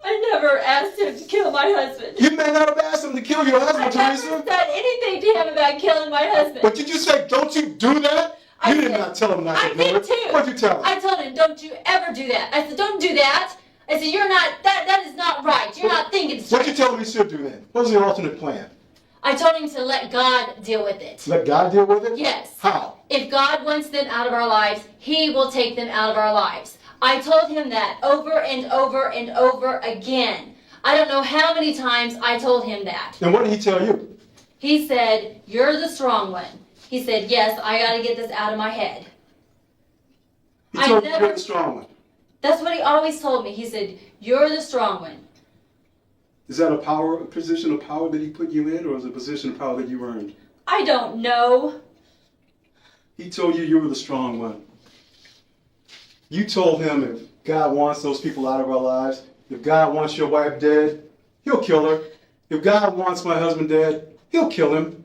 I never asked him to kill my husband. You may not have asked him to kill your I husband, never Teresa. said anything to him about killing my husband. But did you say, don't you do that? I You did did. not tell him not I to do did it. too. What'd you tell him? I told him, don't you ever do that. I said, don't do that. I said, you're not, that is not right. You're not thinking What'd you straight. tell him he should do then? What was the alternate plan? I told him to let God deal with it. Let God deal with it? Yes. How? If God wants them out of our lives, He will take them out of our lives. I told him that over and over and over again. I don't know how many times I told him that. And what did he tell you? He said, you're the strong one. He said, yes, I got to get this out of my head. He I told you never- you're the strong one. That's what he always told me. He said, you're the strong one. Is that a position of power that he put you in, or is it a position of power that you earned? I don't know. He told you were the strong one. You told him if God wants those people out of our lives, if God wants your wife dead, He'll kill her. If God wants my husband dead, He'll kill him.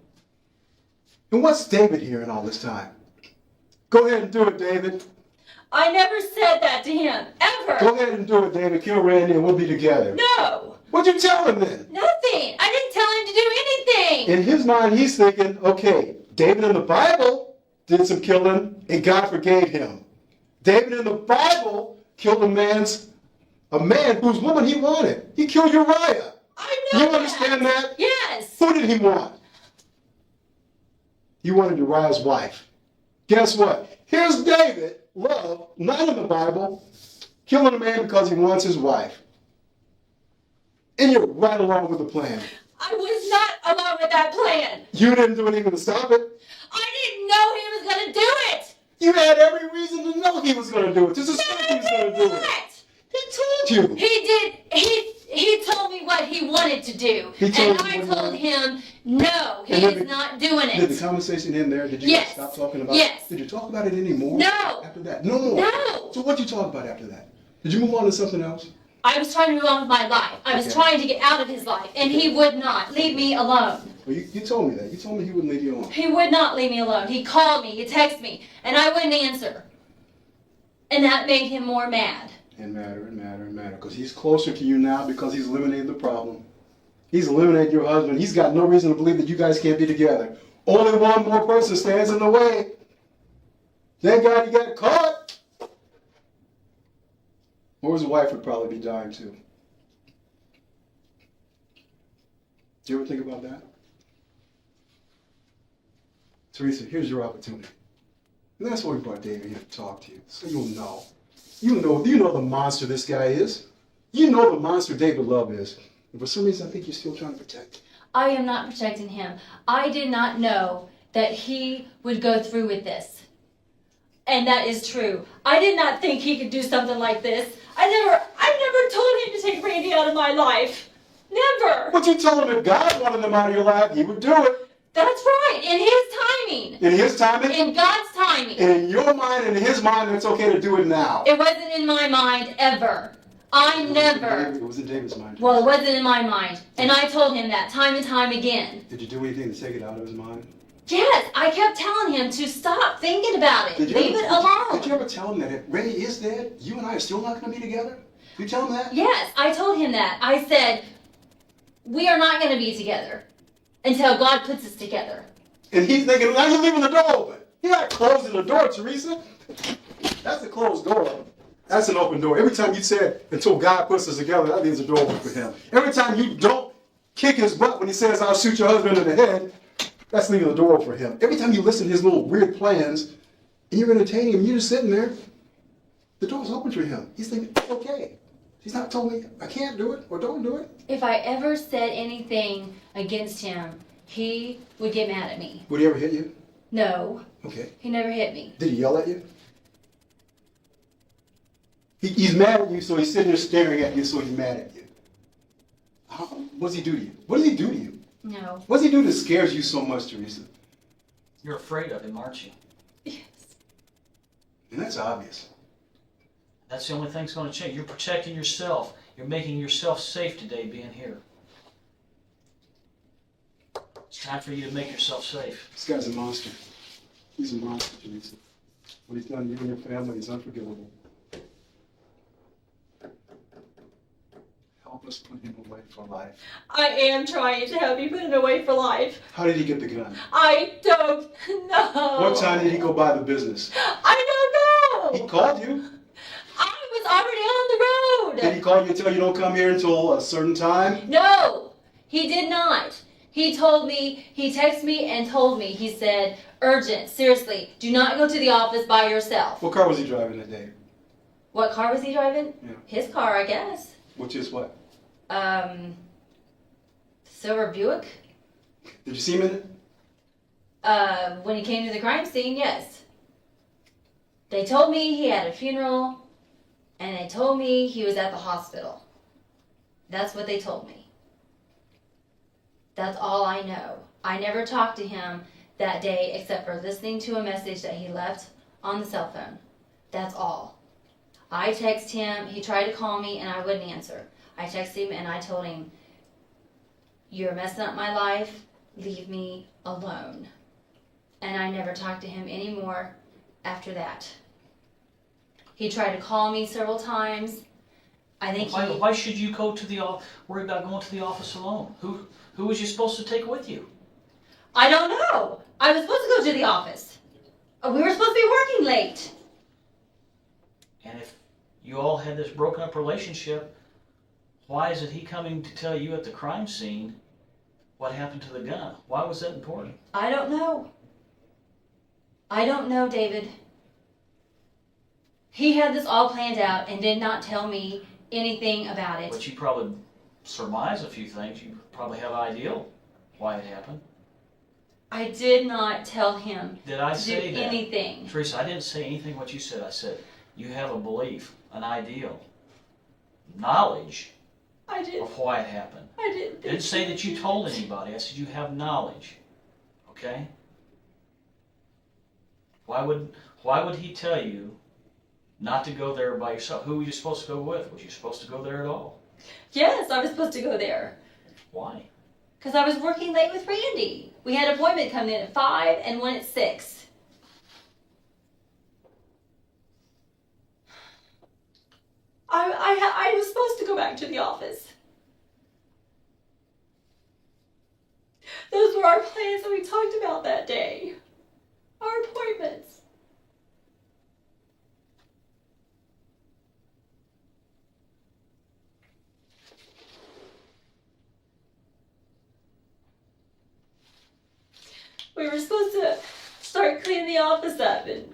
And what's David here in all this time? Go ahead and do it, David. I never said that to him, ever. Go ahead and do it, David. Kill Randy and we'll be together. No, What'd you tell him then? nothing. I didn't tell him to do anything. In his mind, he's thinking, okay, David in the Bible did some killing and God forgave him. David in the Bible killed a man whose woman he wanted. He killed Uriah. I know You that. understand that? Yes. Who did he want? He wanted Uriah's wife. Guess what? Here's David, love, not in the Bible, killing a man because he wants his wife. And you're right along with the plan. I was not along with that plan. You didn't do anything to stop it. I didn't know he was going to do it. You had every reason to know he was going to do it, to suspect he was going to do it. What? He told you. He did. He told me what he wanted to do, He told and you I what he told him, no, he And then is the- not doing Did the it. conversation end there? Did you Yes. stop talking about Yes. it? Did you talk about it anymore? No. After that? No more? No. So what did you talk about after that? Did you move on to something else? I was trying to move on with my life. I was Okay. trying to get out of his life, and he would not leave me alone. Well, you told me that. You told me he wouldn't leave you alone. He would not leave me alone. He called me, he texted me, and I wouldn't answer. And that made him more mad. And matter. Because he's closer to you now because he's eliminated the problem. He's eliminated your husband. He's got no reason to believe that you guys can't be together. Only one more person stands in the way. Thank God he got caught. Or his wife would probably be dying too. Do you ever think about that? Teresa, here's your opportunity. And that's why we brought David here to talk to you, so you'll know. You know the monster this guy is. You know the monster David Love is. And for some reason, I think you're still trying to protect him. I am not protecting him. I did not know that he would go through with this. And that is true. I did not think he could do something like this. I never told him to take Randy out of my life. Never. But you told him if God wanted him out of your life, he would do it. That's right. In his timing. In his timing, In God's timing. and in your mind and in his mind, it's okay to do it now. It wasn't in my mind ever. I never. It was in David's mind. Well, it wasn't in my mind. And I told him that time and time again. Did you do anything to take it out of his mind? Yes, I kept telling him to stop thinking about it. Did you Leave ever- it alone. Did you ever tell him that if Randy is dead, you and I are still not going to be together? Did you tell him that? Yes, I told him that. I said, we are not going to be together until God puts us together. And he's thinking, now you're leaving the door open. You're not closing the door, Teresa. That's a closed door. That's an open door. Every time you said, until God puts us together, that leaves a door open for him. Every time you don't kick his butt when he says, I'll shoot your husband in the head, that's leaving the door open for him. Every time you listen to his little weird plans, and you're entertaining him, you're just sitting there, the door's open for him. He's thinking, okay. He's not told me I can't do it or don't do it. If I ever said anything against him, he would get mad at me. Would he ever hit you? No. Okay. He never hit me. Did he yell at you? He's mad at you, so he's sitting there staring at you, so he's mad at you. What does he do to you? What does he do to you? No. What does he do that scares you so much, Teresa? You're afraid of him, aren't you? Yes. And that's obvious. That's the only thing that's going to change. You're protecting yourself. You're making yourself safe today being here. It's time for you to make yourself safe. This guy's a monster. He's a monster, Teresa. What he's done to you and your family is unforgivable. Help us put him away for life. I am trying to help you put him away for life. How did he get the gun? I don't know. What time did he go buy the business? I don't know. He called you. I was already on the road. Did he call you and tell you don't come here until a certain time? No, he did not. He told me, he texted me and told me, he said, urgent, seriously, do not go to the office by yourself. What car was he driving that day? What car was he driving? Yeah. His car, I guess. Which is what? Silver Buick. Did you see him in it? When he came to the crime scene, yes. They told me he had a funeral, and they told me he was at the hospital. That's what they told me. That's all I know. I never talked to him that day except for listening to a message that he left on the cell phone. That's all. I texted him, he tried to call me, and I wouldn't answer. I texted him and I told him, you're messing up my life, leave me alone. And I never talked to him anymore after that. He tried to call me several times. I think Why should you go to the worry about going to the office alone? Who was you supposed to take with you? I don't know. I was supposed to go to the office. We were supposed to be working late. And if you all had this broken up relationship, why is it he coming to tell you at the crime scene what happened to the gun? Why was that important? I don't know. I don't know, David. He had this all planned out and did not tell me anything about it. But you probably surmise a few things. You probably have an idea why it happened. I did not tell him Did I to say do that? anything. Teresa, I didn't say anything what you said. I said you have a belief, an ideal, knowledge I didn't. of why it happened. I didn't. I didn't say that you told anybody. I said you have knowledge. Okay? Why would he tell you not to go there by yourself? Who were you supposed to go with? Was you supposed to go there at all? Yes, I was supposed to go there. Why? Because I was working late with Randy. We had an appointment coming in at 5 and one at 6. I was supposed to go back to the office. Those were our plans that we talked about that day. Our appointments. We were supposed to start cleaning the office up and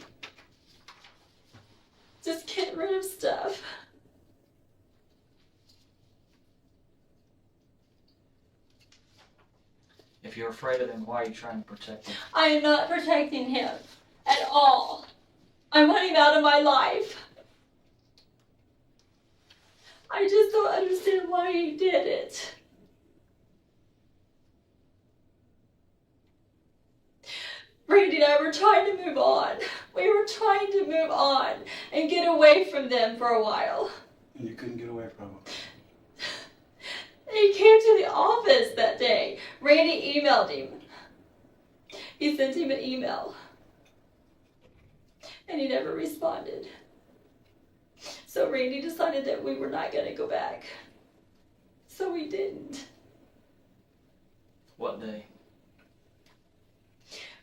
just get rid of stuff. If you're afraid of him, why are you trying to protect him? I am not protecting him at all. I want him out of my life. I just don't understand why he did it. Randy and I were trying to move on. We were trying to move on and get away from them for a while. And you couldn't get away from him. He came to the office that day. Randy emailed him. He sent him an email. And he never responded. So Randy decided that we were not going to go back. So we didn't. What day?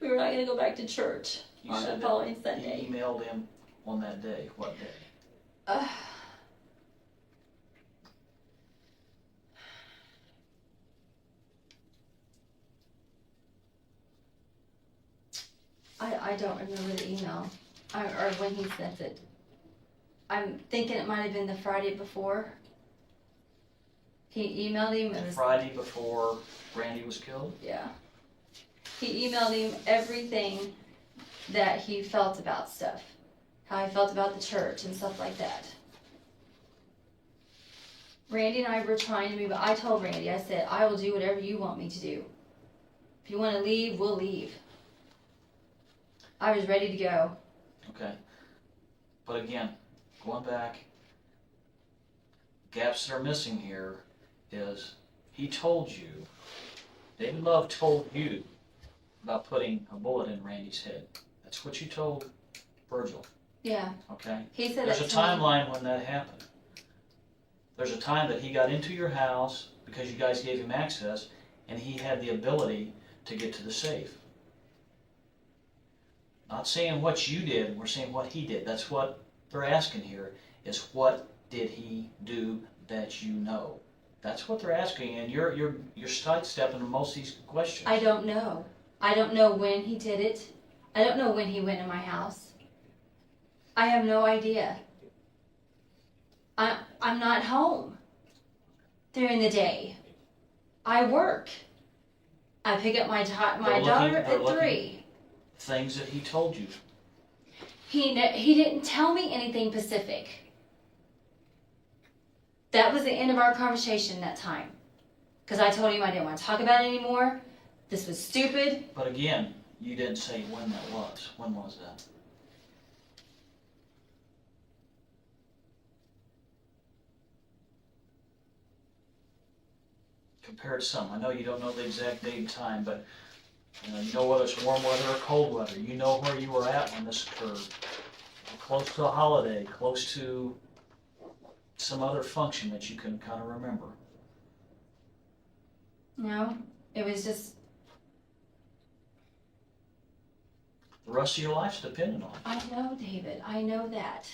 We were not going to go back to church. You on said the that following you Sunday. emailed him on that day. What day? I don't remember the email, or when he sent it. I'm thinking it might have been the Friday before. He emailed him. The Friday before Randy was killed? Yeah. He emailed him everything that he felt about stuff. How he felt about the church and stuff like that. Randy and I were trying to move. I told Randy, I said, I will do whatever you want me to do. If you want to leave, we'll leave. I was ready to go. Okay. But again, going back, gaps that are missing here is he told you, David Love told you about putting a bullet in Randy's head. That's what you told Virgil. Yeah. Okay? He said There's a that to me. timeline when that happened. There's a time that he got into your house because you guys gave him access and he had the ability to get to the safe. Not saying what you did, we're saying what he did. That's what they're asking here, is what did he do that you know? That's what they're asking, and you're sidestepping most of these questions. I don't know. I don't know when he did it. I don't know when he went in my house. I have no idea. I'm not home during the day. I work. I pick up my daughter at 3. Things that he told you. He didn't tell me anything specific. That was the end of our conversation that time. Because I told him I didn't want to talk about it anymore. This was stupid. But again, you didn't say when that was. When was that? Compared to some. I know you don't know the exact date and time, but you know whether it's warm weather or cold weather. You know where you were at when this occurred. Close to a holiday, close to some other function that you can kind of remember. No, it was just, The rest of your life's dependent on it. I know, David, I know that.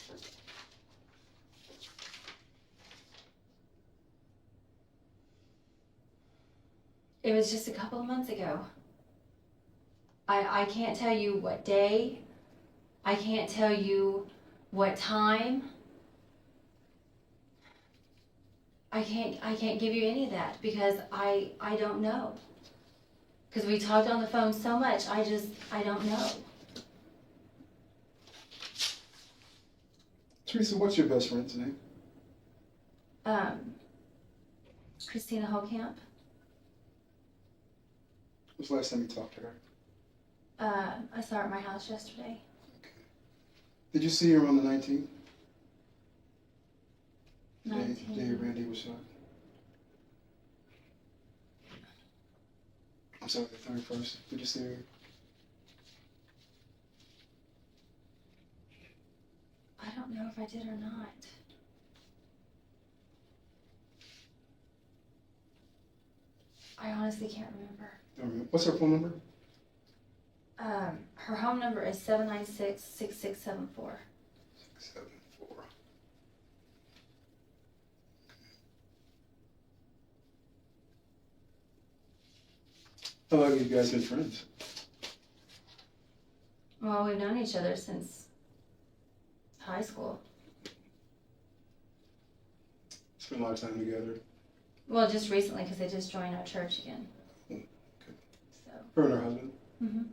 It was just a couple of months ago. I can't tell you what day. I can't tell you what time. I can't give you any of that because I don't know. Because we talked on the phone so much, I don't know. Teresa, what's your best friend's name? Christina Holcamp. When's the last time you talked to her? I saw her at my house yesterday. Okay. Did you see her on the 19th? The day 19. Randy was shot? I'm sorry, the 31st. Did you see her? I don't know if I did or not. I honestly can't remember. Don't remember. What's her phone number? Her home number is 796-6674. 674. How long have you guys been friends? Well, we've known each other since high school. Spent a lot of time together. Well, just recently because they just joined our church again. Okay. So. Her and her husband? Mhm.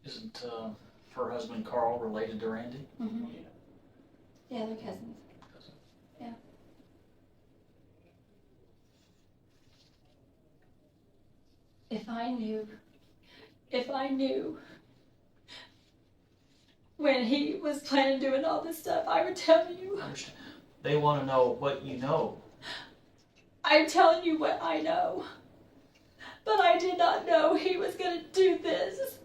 Isn't her husband Carl related to Randy? Mhm. Yeah, they're cousins. Yeah. If I knew when he was planning doing all this stuff, I would tell you. I understand. They want to know what you know. I'm telling you what I know. But I did not know he was going to do this.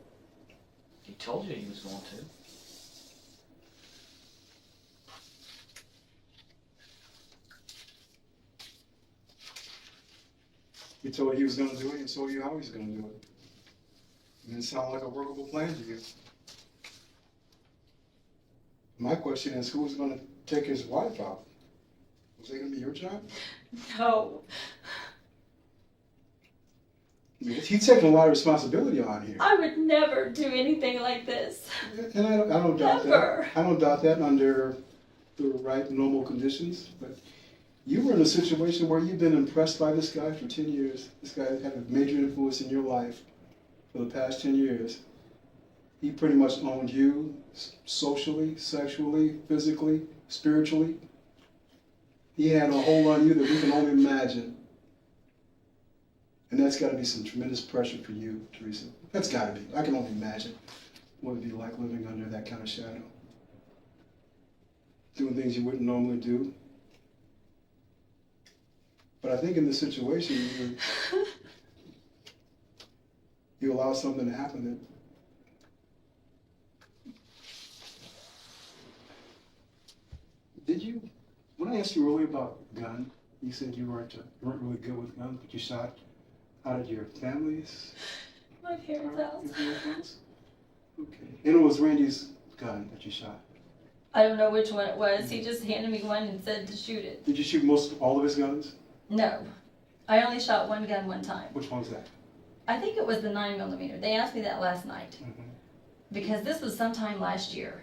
He told you he was going to. He told you he was going to do it, and told you how he was going to do it. And it sounded like a workable plan to you. My question is, who was going to take his wife out? Was that going to be your job? No. I mean, he's taking a lot of responsibility on here. I would never do anything like this. And I don't doubt Never. that. I don't doubt that under the right normal conditions. But you were in a situation where you've been impressed by this guy for 10 years. This guy had a major influence in your life for the past 10 years. He pretty much owned you socially, sexually, physically, spiritually. He had a hold on you that we can only imagine. And that's got to be some tremendous pressure for you, Teresa. That's got to be. I can only imagine what it'd be like living under that kind of shadow. Doing things you wouldn't normally do. But I think in this situation, you allow something to happen that... Did you... When I asked you earlier about gun, you said you weren't really good with guns, but you shot out of your family's? My parents' house. Okay. And it was Randy's gun that you shot? I don't know which one it was. He just handed me one and said to shoot it. Did you shoot all of his guns? No. I only shot one gun one time. Which one was that? I think it was the 9mm. They asked me that last night. Mm-hmm. Because this was sometime last year.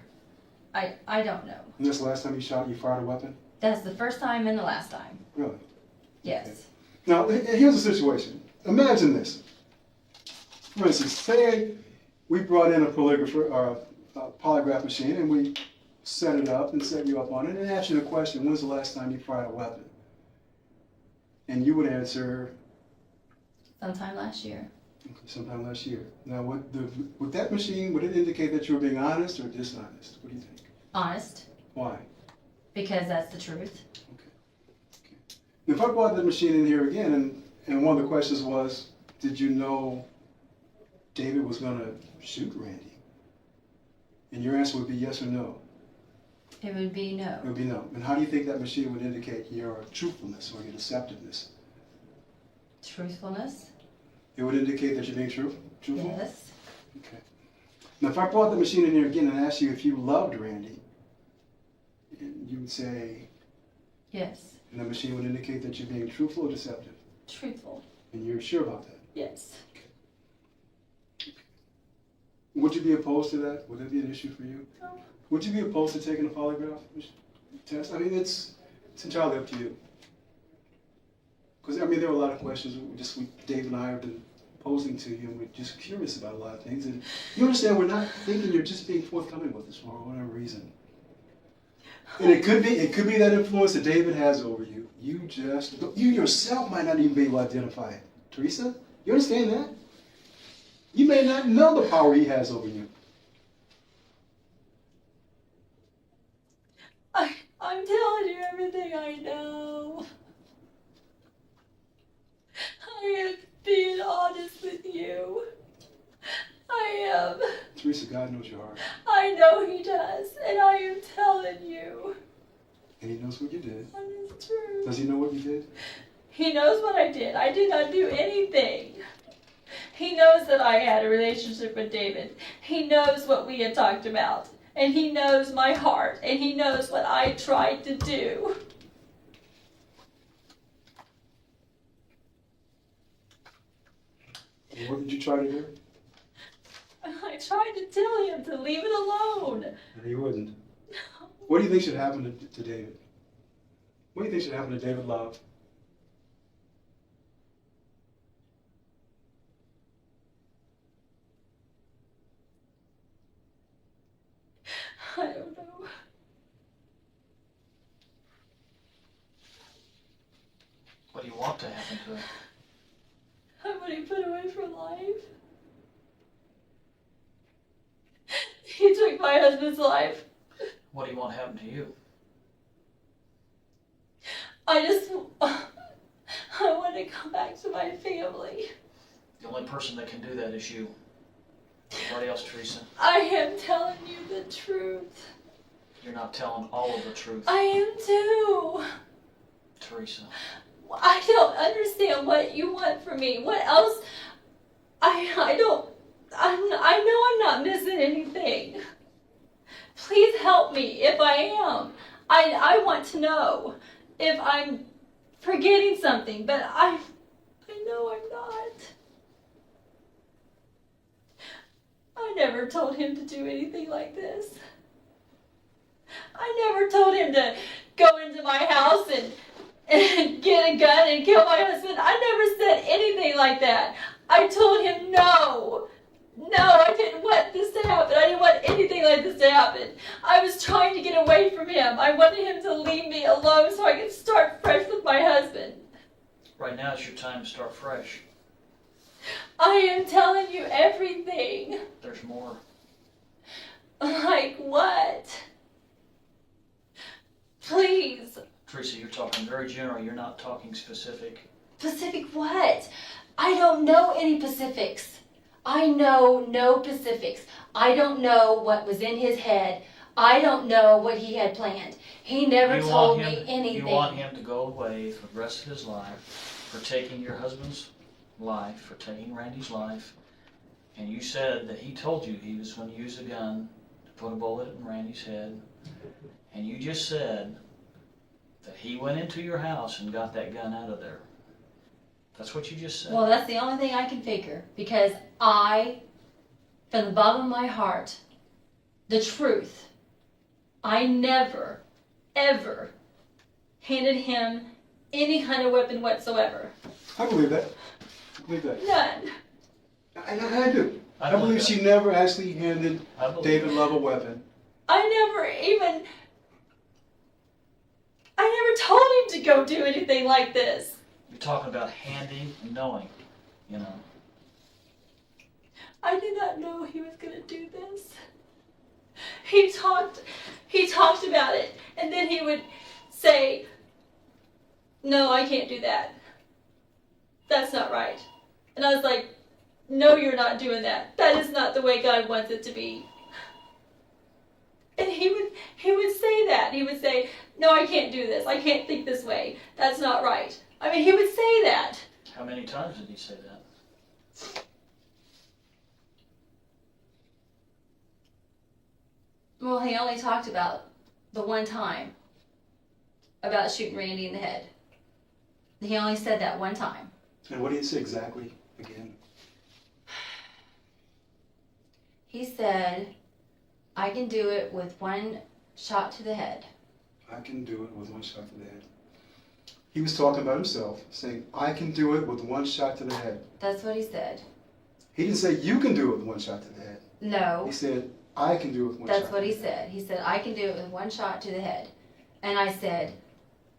I don't know. And this last time you fired a weapon? That's the first time and the last time. Really? Yes. Okay. Now, here's the situation. Imagine this. For instance, say we brought in a polygraph machine and we set it up and set you up on it and asked you the question, when's the last time you fired a weapon? And you would answer... Sometime last year. Okay, sometime last year. Now, with that machine, would it indicate that you were being honest or dishonest? What do you think? Honest. Why? Because that's the truth. Okay. If I brought the machine in here again, and one of the questions was, did you know David was going to shoot Randy? And your answer would be yes or no. It would be no. It would be no. And how do you think that machine would indicate your truthfulness or your deceptiveness? Truthfulness. It would indicate that you're being truthful? Yes. Okay. Now, if I brought the machine in here again and asked you if you loved Randy, and you would say... Yes. And the machine would indicate that you're being truthful or deceptive? Truthful. And you're sure about that? Yes. Okay. Would you be opposed to that? Would that be an issue for you? No. Would you be opposed to taking a polygraph test? I mean, it's entirely up to you. Because, I mean, there are a lot of questions Dave and I have been posing to you, and we're just curious about a lot of things. And you understand, we're not thinking you're just being forthcoming with us for whatever reason. And it could be that influence that David has over you. You yourself might not even be able to identify it. Teresa, you understand that? You may not know the power he has over you. I'm telling you everything I know. I am being honest with you. I am. Teresa, God knows your heart. I know he does, and I am telling you. And he knows what you did. That is true. Does he know what you did? He knows what I did. I did not do anything. He knows that I had a relationship with David. He knows what we had talked about. And he knows my heart. And he knows what I tried to do. And what did you try to do? I tried to tell him to leave it alone. And he wouldn't. What do you think should happen to David? What do you think should happen to David Love? I don't know. What do you want to happen to him? I want him put away for life. He took my husband's life. What do you want to happen to you? I want to come back to my family. The only person that can do that is you. Nobody else, Teresa. I am telling you the truth. You're not telling all of the truth, I am too. Teresa. I don't understand what you want from for me. What else? I know I'm not missing anything. Please help me if I am. I want to know if I'm forgetting something, but I know I'm not. I never told him to do anything like this. I never told him to go into my house and get a gun and kill my husband. I never said anything like that. I told him no. No, I didn't want this to happen. I didn't want anything like this to happen. I was trying to get away from him. I wanted him to leave me alone so I could start fresh with my husband. Right now is your time to start fresh. I am telling you everything. There's more. Like what? Please. Teresa, you're talking very general. You're not talking specific. Pacific what? I don't know any Pacifics. I know no Pacifics. I don't know what was in his head. I don't know what he had planned. He never told me anything. You want him to go away for the rest of his life for taking your husband's life, for taking Randy's life. And you said that he told you he was going to use a gun to put a bullet in Randy's head. And you just said that he went into your house and got that gun out of there. That's what you just said. Well, that's the only thing I can figure. Because I, from the bottom of my heart, the truth, I never, ever handed him any kind of weapon whatsoever. I believe that. I believe that. None. I do. I believe she never actually handed David Love a weapon. I never told him to go do anything like this. You're talking about handing and knowing, you know. I did not know he was going to do this. He talked about it, and then he would say, no, I can't do that. That's not right. And I was like, no, you're not doing that. That is not the way God wants it to be. And he would say that. He would say, no, I can't do this. I can't think this way. That's not right. I mean, he would say that. How many times did he say that? Well, he only talked about the one time about shooting Randy in the head. He only said that one time. And what did he say exactly again? He said, I can do it with one shot to the head. I can do it with one shot to the head. He was talking about himself, saying, I can do it with one shot to the head. That's what he said. He didn't say, you can do it with one shot to the head. No. He said, I can do it with one shot. That's what he said. He said, I can do it with one shot to the head. And I said,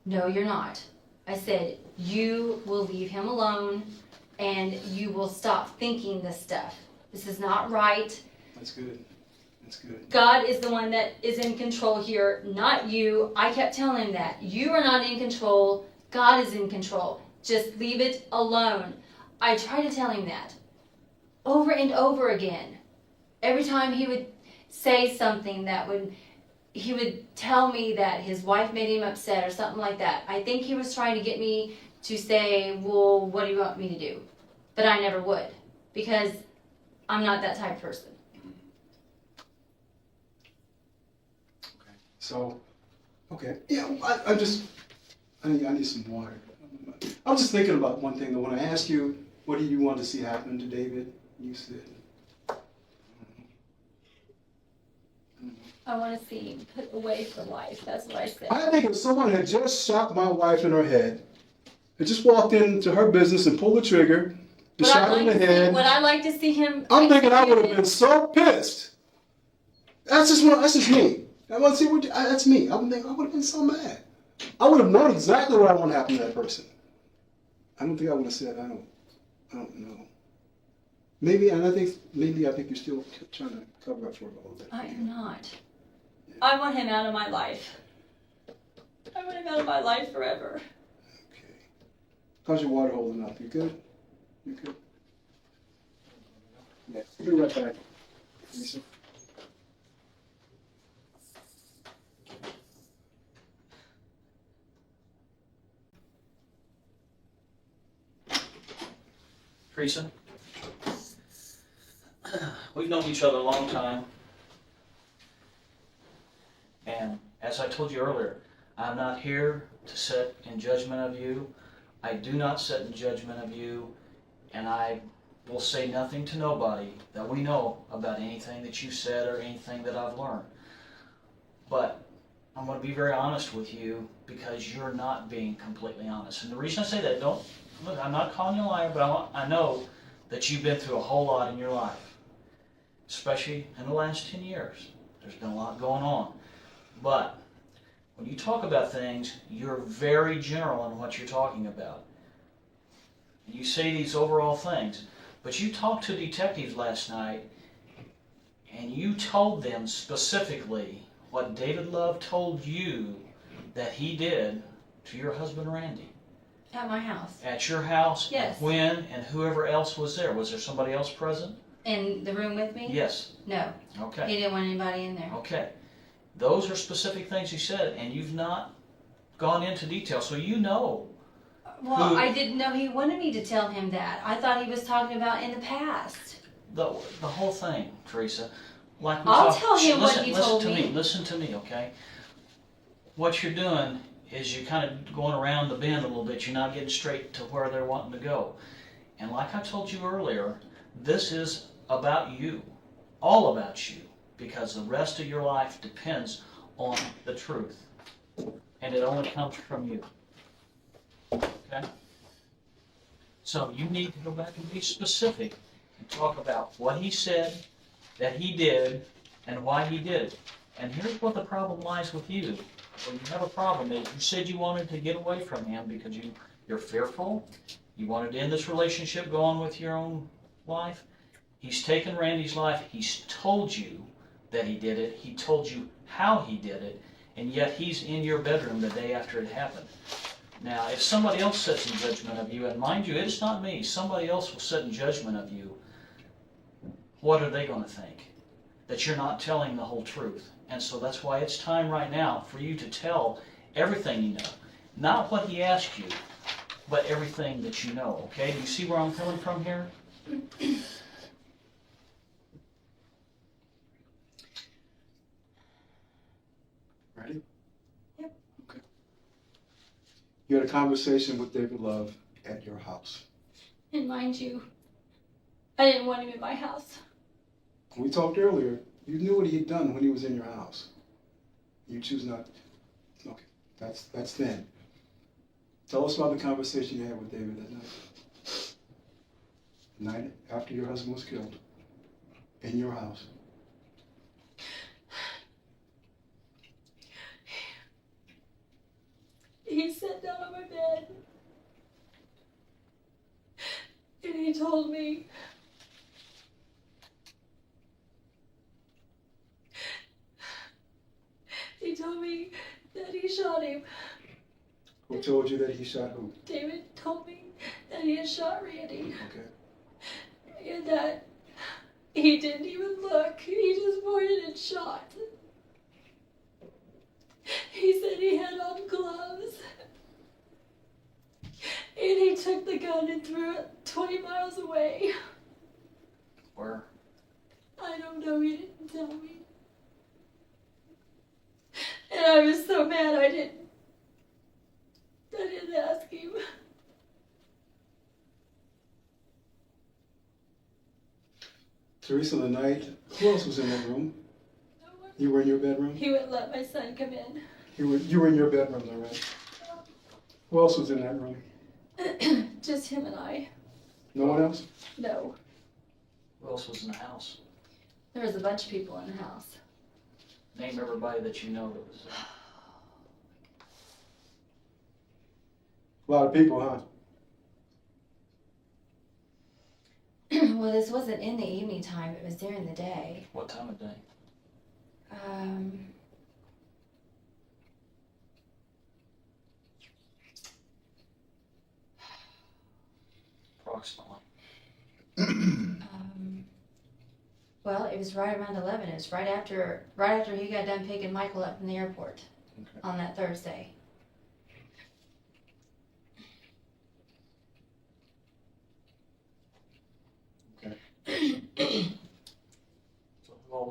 no, you're not. I said, you will leave him alone and you will stop thinking this stuff. This is not right. That's good. That's good. God is the one that is in control here, not you. I kept telling him that. You are not in control. God is in control. Just leave it alone. I tried to tell him that over and over again. Every time he would say something he would tell me that his wife made him upset or something like that. I think he was trying to get me to say, well, what do you want me to do? But I never would, because I'm not that type of person. Okay. So, okay. Yeah, I need some water. I was just thinking about one thing, though. When I asked you, what do you want to see happen to David? You said, I want to see him put away for life. That's what I said. I think if someone had just shot my wife in her head, had just walked into her business and pulled the trigger, and shot her in the head. Would I like to see him? I'm thinking I would have been so pissed. That's just me. I want to see that's me. I would have been so mad. I would have known exactly what I want to happen to that person. I don't think I would have said, I don't know. Maybe I think you're still trying to cover up for it a little bit. I am not. I want him out of my life. I want him out of my life forever. Okay. How's your water holding up? You good? You good? Yeah. We'll be right back. Teresa. Teresa, we've known each other a long time. And as I told you earlier, I'm not here to sit in judgment of you. I do not sit in judgment of you, and I will say nothing to nobody that we know about anything that you said or anything that I've learned. But I'm going to be very honest with you because you're not being completely honest. And the reason I say that, look, I'm not calling you a liar, but I know that you've been through a whole lot in your life, especially in the last 10 years. There's been a lot going on. But when you talk about things, you're very general in what you're talking about. You say these overall things, but you talked to detectives last night, and you told them specifically what David Love told you that he did to your husband Randy. At my house. At your house? Yes. When and whoever else was there. Was there somebody else present? In the room with me? Yes. No. Okay. He didn't want anybody in there. Okay. Those are specific things he said, and you've not gone into detail, so you know. Well, I didn't know he wanted me to tell him that. I thought he was talking about in the past. The whole thing, Teresa. Like I'll tell him what he told me. Listen to me, okay? What you're doing is you're kind of going around the bend a little bit. You're not getting straight to where they're wanting to go. And like I told you earlier, this is about you, all about you, because the rest of your life depends on the truth. And it only comes from you. Okay? So you need to go back and be specific and talk about what he said, that he did, and why he did it. And here's what the problem lies with you. When you have a problem is you said you wanted to get away from him because you're fearful. You wanted to end this relationship, go on with your own life. He's taken Randy's life. He's told you that he did it. He told you how he did it. And yet he's in your bedroom the day after it happened. Now, if somebody else sits in judgment of you, and mind you, it's not me, somebody else will sit in judgment of you, what are they going to think? That you're not telling the whole truth. And so that's why it's time right now for you to tell everything you know. Not what he asked you, but everything that you know, okay? Do you see where I'm coming from here? Ready? Yep. Okay. You had a conversation with David Love at your house. And mind you, I didn't want him in my house. We talked earlier. You knew what he had done when he was in your house. You choose not. Okay, that's then. Tell us about the conversation you had with David that night. The night after your husband was killed. In your house. He sat down on my bed. And he told me that he shot him. Who told you that he shot who? David told me that he had shot Randy. Okay. And that he didn't even look. He just pointed and shot. He said he had on gloves. And he took the gun and threw it 20 miles away. Where? I don't know, he didn't tell me. And I was so mad I didn't ask him. Teresa, the night, who else was in that room? No one. You were in your bedroom? He wouldn't let my son come in. You were in your bedroom, though, right? Who else was in that room? Just him and I. No one else? No. Who else was in the house? There was a bunch of people in the house. Name everybody that you know that was there. A lot of people, huh? Well, this wasn't in the evening time. It was during the day. What time of day? Approximately. Well, it was right around 11. It was right after he got done picking Michael up from the airport on that Thursday.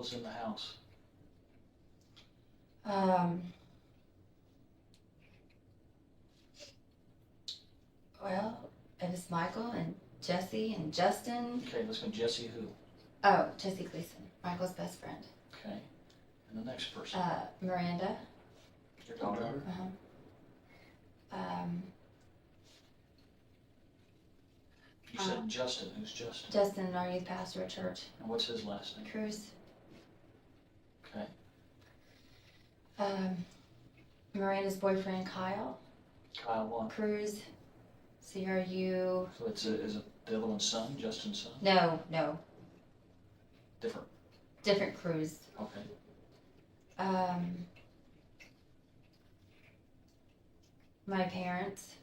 was in the house? Well, it was Michael and Jesse and Justin. Okay, let's go. Jesse who? Oh, Jesse Gleason, Michael's best friend. Okay. And the next person? Miranda. Your daughter? You said Justin. Who's Justin? Justin, our youth pastor at church. And what's his last name? Cruz. Okay. Miranda's boyfriend, Kyle. Kyle what? Cruz. CRU. So is it Devil and Son, Justin's son? No. Different. Different Cruz. Okay. My parents.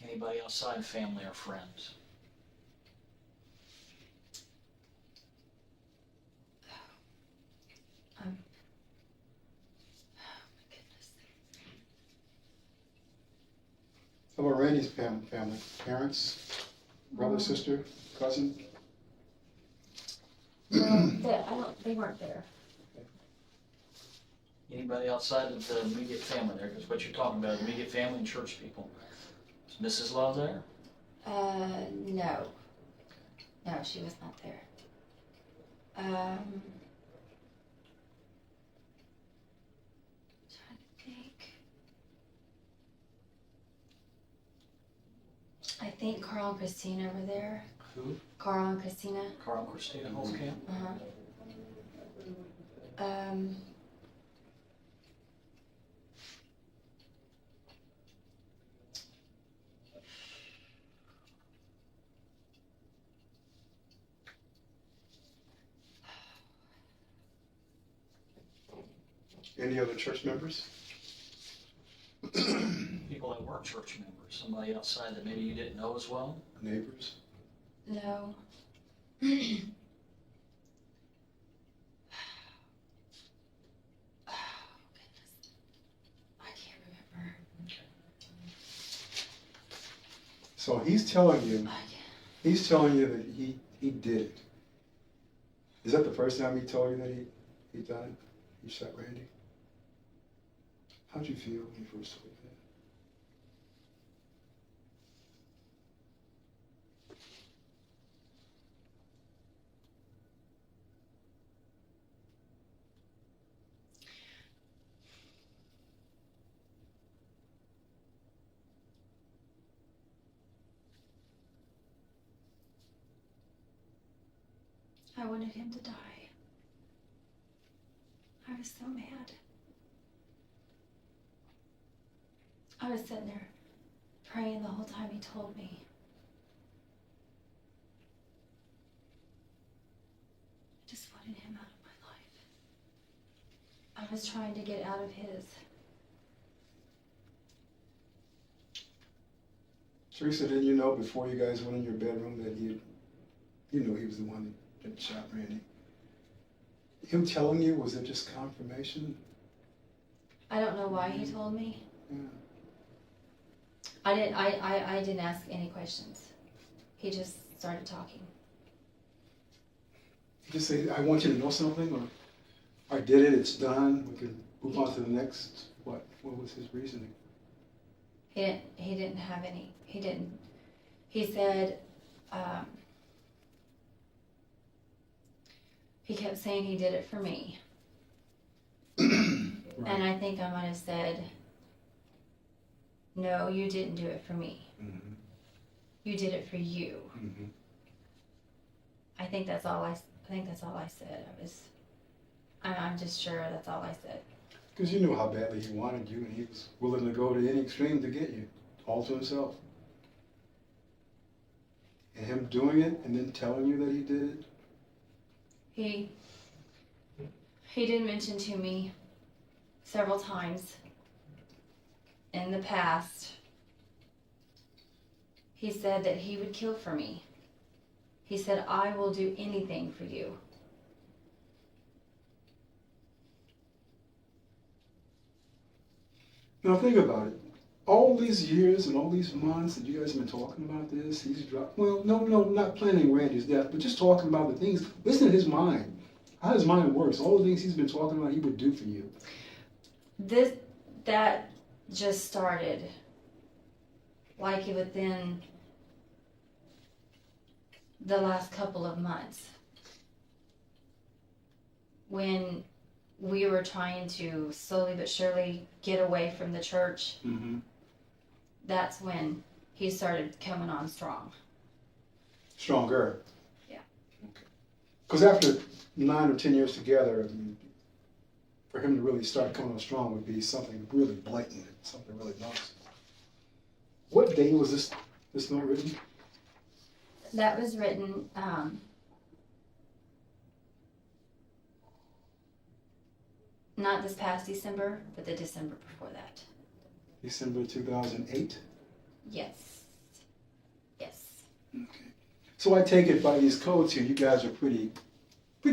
Anybody outside family or friends? Oh my goodness. How about Randy's family? Parents, brother, sister, cousin? They weren't there. Anybody outside of the immediate family there? Because what you're talking about, immediate family and church people. Is Mrs. Love there? No. No, she was not there. Trying to think. I think Carl and Christina were there. Who? Carl and Christina. Carl and Christina Holzkamp? Any other church members? People that weren't church members. Somebody outside that maybe you didn't know as well? Neighbors? No. I can't remember. So he's telling you that he did it. Is that the first time he told you that he done it? He shot Randy? How'd you feel when you first told you I wanted him to die. I was so mad. I was sitting there praying the whole time he told me. I just wanted him out of my life. I was trying to get out of his. Teresa, didn't you know before you guys went in your bedroom that you knew he was the one that shot Randy? Him telling you, was it just confirmation? I don't know why he told me. Yeah. I didn't ask any questions. He just started talking. He just say, I want you to know something, or I did it, it's done, we can move on to the next, what was his reasoning? He didn't have any. He said, he kept saying he did it for me. Right. And I think I might have said, no, you didn't do it for me. Mm-hmm. You did it for you. Mm-hmm. I think that's all I said. I'm just sure that's all I said. Because you knew how badly he wanted you, and he was willing to go to any extreme to get you, all to himself. And him doing it and then telling you that he did it? He did mention to me several times in the past, he said that he would kill for me. He said, I will do anything for you. Now think about it. all these years and all these months that you guys have been talking about this, he's dropped, well, no, not planning Randy's death, but just talking about the things, listen to his mind, how his mind works, all the things he's been talking about he would do for you. That just started like within the last couple of months when we were trying to slowly but surely get away from the church. Mm-hmm. That's when he started coming on strong. Stronger. Yeah. Okay. Because after 9 or 10 years together, I mean, for him to really start coming on strong would be something really blatant, something really noticeable. What day was this note written? That was written not this past December, but the December before that. December 2008? Yes. Yes. Okay. So I take it by these codes here, you guys are pretty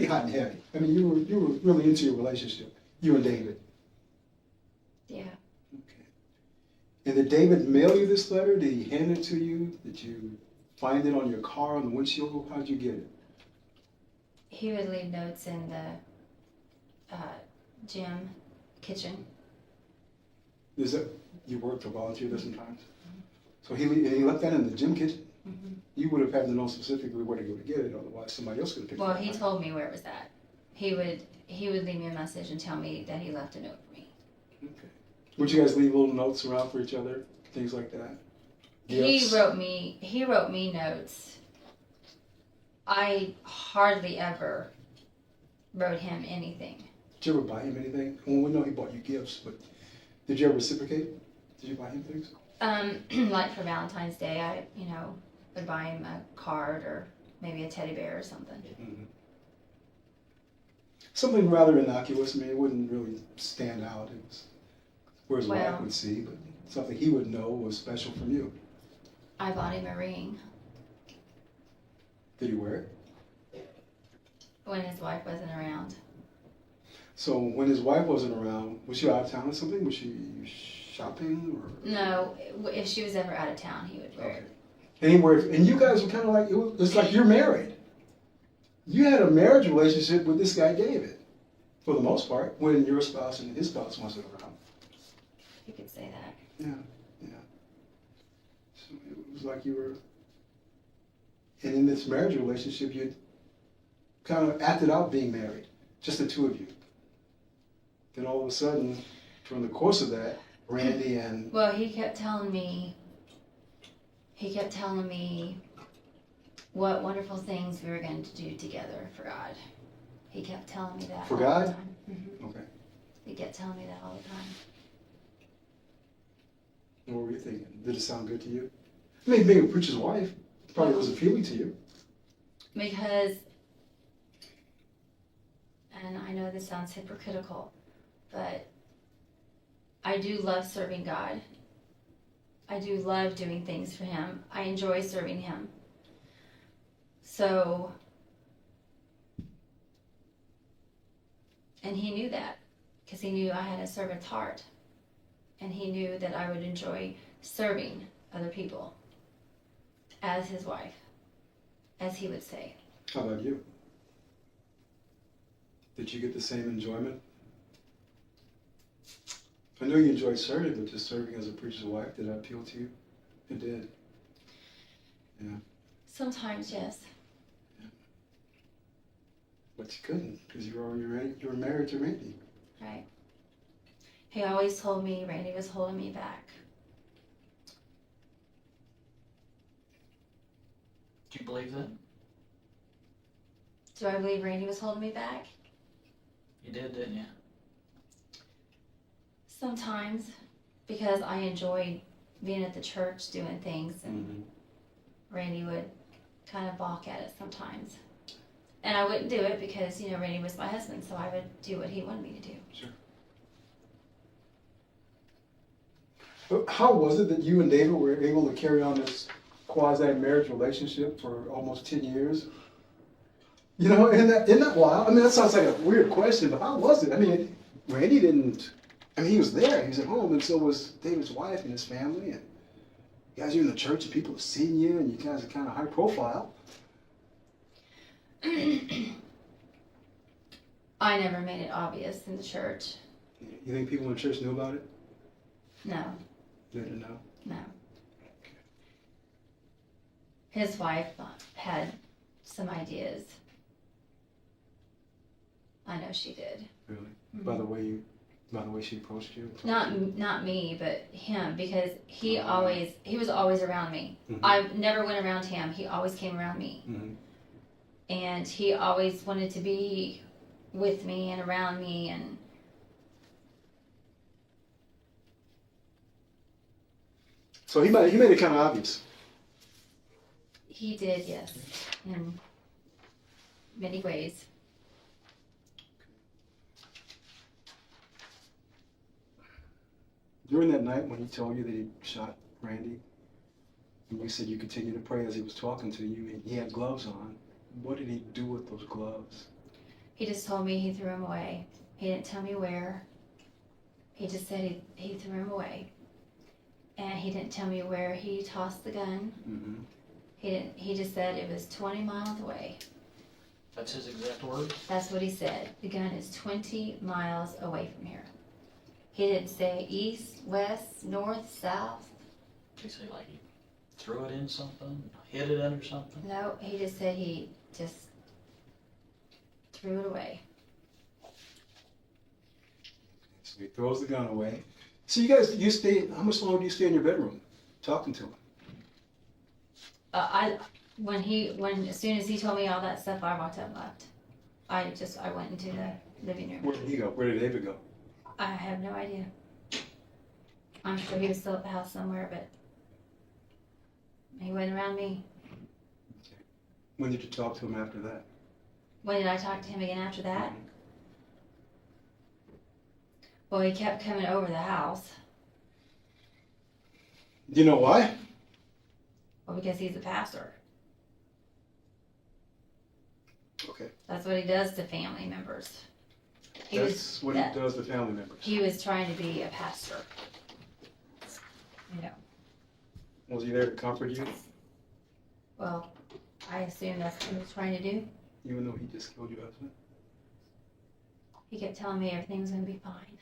hot and heavy. I mean, you were really into your relationship, you and David. Yeah. Okay. And did David mail you this letter? Did he hand it to you? Did you find it on your car on the windshield? How'd you get it? He would leave notes in the gym kitchen. Is that you worked or volunteered there sometimes? So he left that in the gym kitchen? Mm-hmm. You would have had to know specifically where to go to get it, otherwise somebody else could have picked it up. Well, he told me where it was at. He would leave me a message and tell me that he left a note for me. Okay. Would you guys leave little notes around for each other, things like that? He wrote me notes. I hardly ever wrote him anything. Did you ever buy him anything? Well, we know he bought you gifts, but did you ever reciprocate? Did you buy him things? Like for Valentine's Day, I would buy him a card or maybe a teddy bear or something. Mm-hmm. Something rather innocuous. I mean, it wouldn't really stand out. It was where his wife would see, but something he would know was special from you. I bought him a ring Did he wear it? when his wife wasn't around. So when his wife wasn't around, was she out of town or something? Was she shopping or? No, if she was ever out of town, he would wear it. And you guys were kind of like, it's like you're married. You had a marriage relationship with this guy, David, for the most part, when your spouse and his spouse wasn't around. You could say that. Yeah. So it was like you were, and in this marriage relationship, you kind of acted out being married, just the two of you. Then all of a sudden, during the course of that, Randy and... Well, he kept telling me what wonderful things we were going to do together for God. He kept telling me that For all God? the time. Mm-hmm. Okay. He kept telling me that all the time. And what were you thinking? Did it sound good to you? I mean, being a preacher's wife probably was appealing to you. Because, and I know this sounds hypocritical, but I do love serving God. I do love doing things for Him. I enjoy serving Him. So, and He knew that, because He knew I had a servant's heart. And He knew that I would enjoy serving other people as His wife, as He would say. How about you? Did you get the same enjoyment? I know you enjoyed serving, but just serving as a preacher's wife, did that appeal to you? It did. Yeah. Sometimes, yes. Yeah. But you couldn't, because you were married to Randy. Right. He always told me Randy was holding me back. Do you believe that? Do I believe Randy was holding me back? You did, didn't you? Sometimes, because I enjoyed being at the church doing things, and Randy would kind of balk at it sometimes. And I wouldn't do it because, Randy was my husband, so I would do what he wanted me to do. Sure. But how was it that you and David were able to carry on this quasi-marriage relationship for almost 10 years? Isn't that wild? I mean, that sounds like a weird question, but how was it? I mean, Randy didn't I mean, he was there. He was at home, and so was David's wife and his family. And you guys are in the church, and people have seen you, and you guys are kind of high profile. I never made it obvious in the church. You think people in the church knew about it? No, They didn't know. no. His wife had some ideas. I know she did. Really? Mhm. By the way she approached you? Not me, but him, because he was always around me. Mm-hmm. I never went around him. He always came around me. Mm-hmm. And he always wanted to be with me and around me, and So he made it kind of obvious. he did, yes, in many ways. During that night when he told you that he shot Randy, and you said you continued to pray as he was talking to you, and he had gloves on, what did he do with those gloves? He just told me he threw him away. He didn't tell me where. He just said he threw him away. And he didn't tell me where he tossed the gun. Mm-hmm. He just said it was 20 miles away. That's his exact words? That's what he said. The gun is 20 miles away from here. He didn't say east, west, north, south. Did he say like he threw it in something, hid it under something? No, he just said he just threw it away. So he throws the gun away. So you guys, how much longer do you stay in your bedroom talking to him? As soon as he told me all that stuff, I walked up and left. I went into the living room. Where did he go? Where did David go? I have no idea. I'm sure he was still at the house somewhere, but he wasn't around me. When did you talk to him after that? When did I talk to him again after that? Well, he kept coming over the house. Do you know why? Well, because he's a pastor. Okay. That's what he does to family members. That's what he does to family members. He was trying to be a pastor. You know. Was he there to comfort you? Well, I assume that's what he was trying to do. Even though he just killed your husband? He kept telling me everything's going to be fine.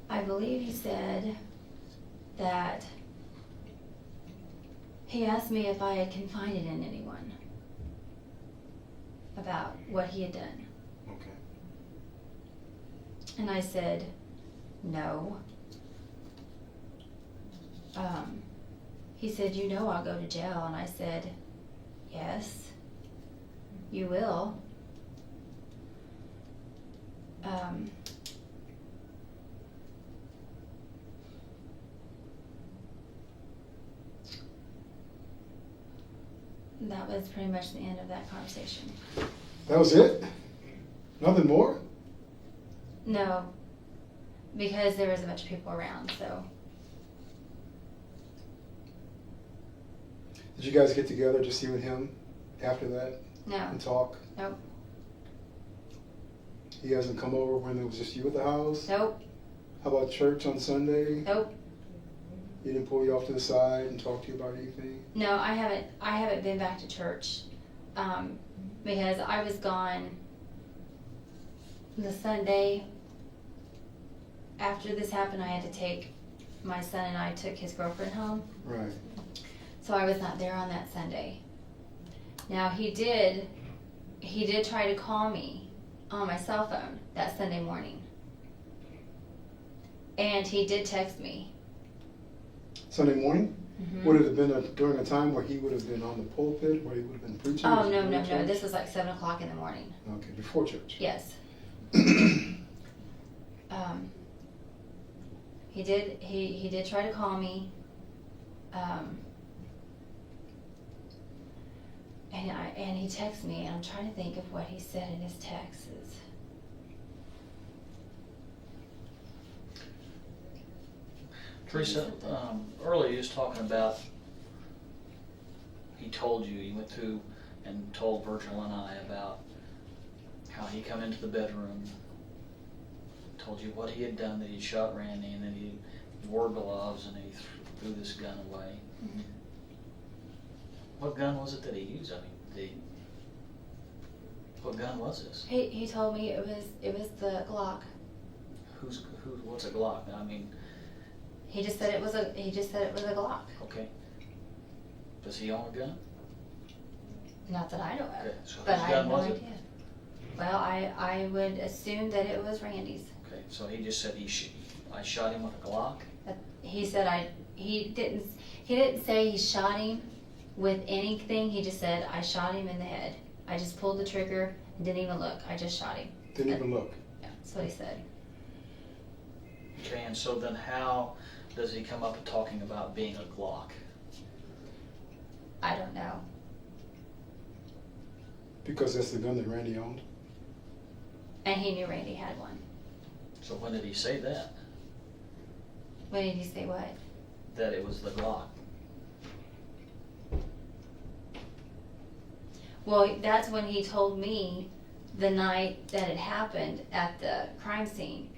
I believe he said that he asked me if I had confided in anyone about what he had done. Okay. And I said, no. He said, you know I'll go to jail. And I said, yes, you will. That was pretty much the end of that conversation. That was it? Nothing more? No, because there was a bunch of people around, so. Did you guys get together, just you and him, after that No, and talk? nope, He hasn't come over when it was just you at the house? nope, How about church on Sunday? nope. He didn't pull you off to the side and talk to you about anything? No, I haven't been back to church, because I was gone the Sunday after this happened. I had to take my son and I took his girlfriend home, Right. so I was not there on that Sunday. Now he did try to call me on my cell phone that Sunday morning, and he did text me. Sunday morning? Mhm. Would it have been during a time where he would have been on the pulpit, where he would have been preaching? Oh, no, before no, no, church? this was like 7 o'clock in the morning. Okay, before church. Yes. He did try to call me, and he texted me, and I'm trying to think of what he said in his texts. Teresa, earlier you was talking about, he told you, he went through and told Virgil and I about how he come into the bedroom, told you what he had done, that he shot Randy, and then he wore gloves and he threw this gun away. Mm-hmm. What gun was it that he used? I mean, what gun was this? He told me it was the Glock. What's a Glock? I mean, He just said it was a Glock. okay. Does he own a gun? Not that I know of. Okay, so But whose I gun have no was it? idea. Well, I would assume that it was Randy's. Okay, so he just said I shot him with a Glock? He said he didn't say he shot him with anything. He just said, I shot him in the head. I just pulled the trigger and didn't even look. I just shot him. Didn't even look. Yeah, that's what he said. Okay, and so then how does he come up talking about being a Glock? I don't know. Because that's the gun that Randy owned. And he knew Randy had one. So when did he say that? When did he say what? That it was the Glock? Well, that's when he told me the night that it happened at the crime scene.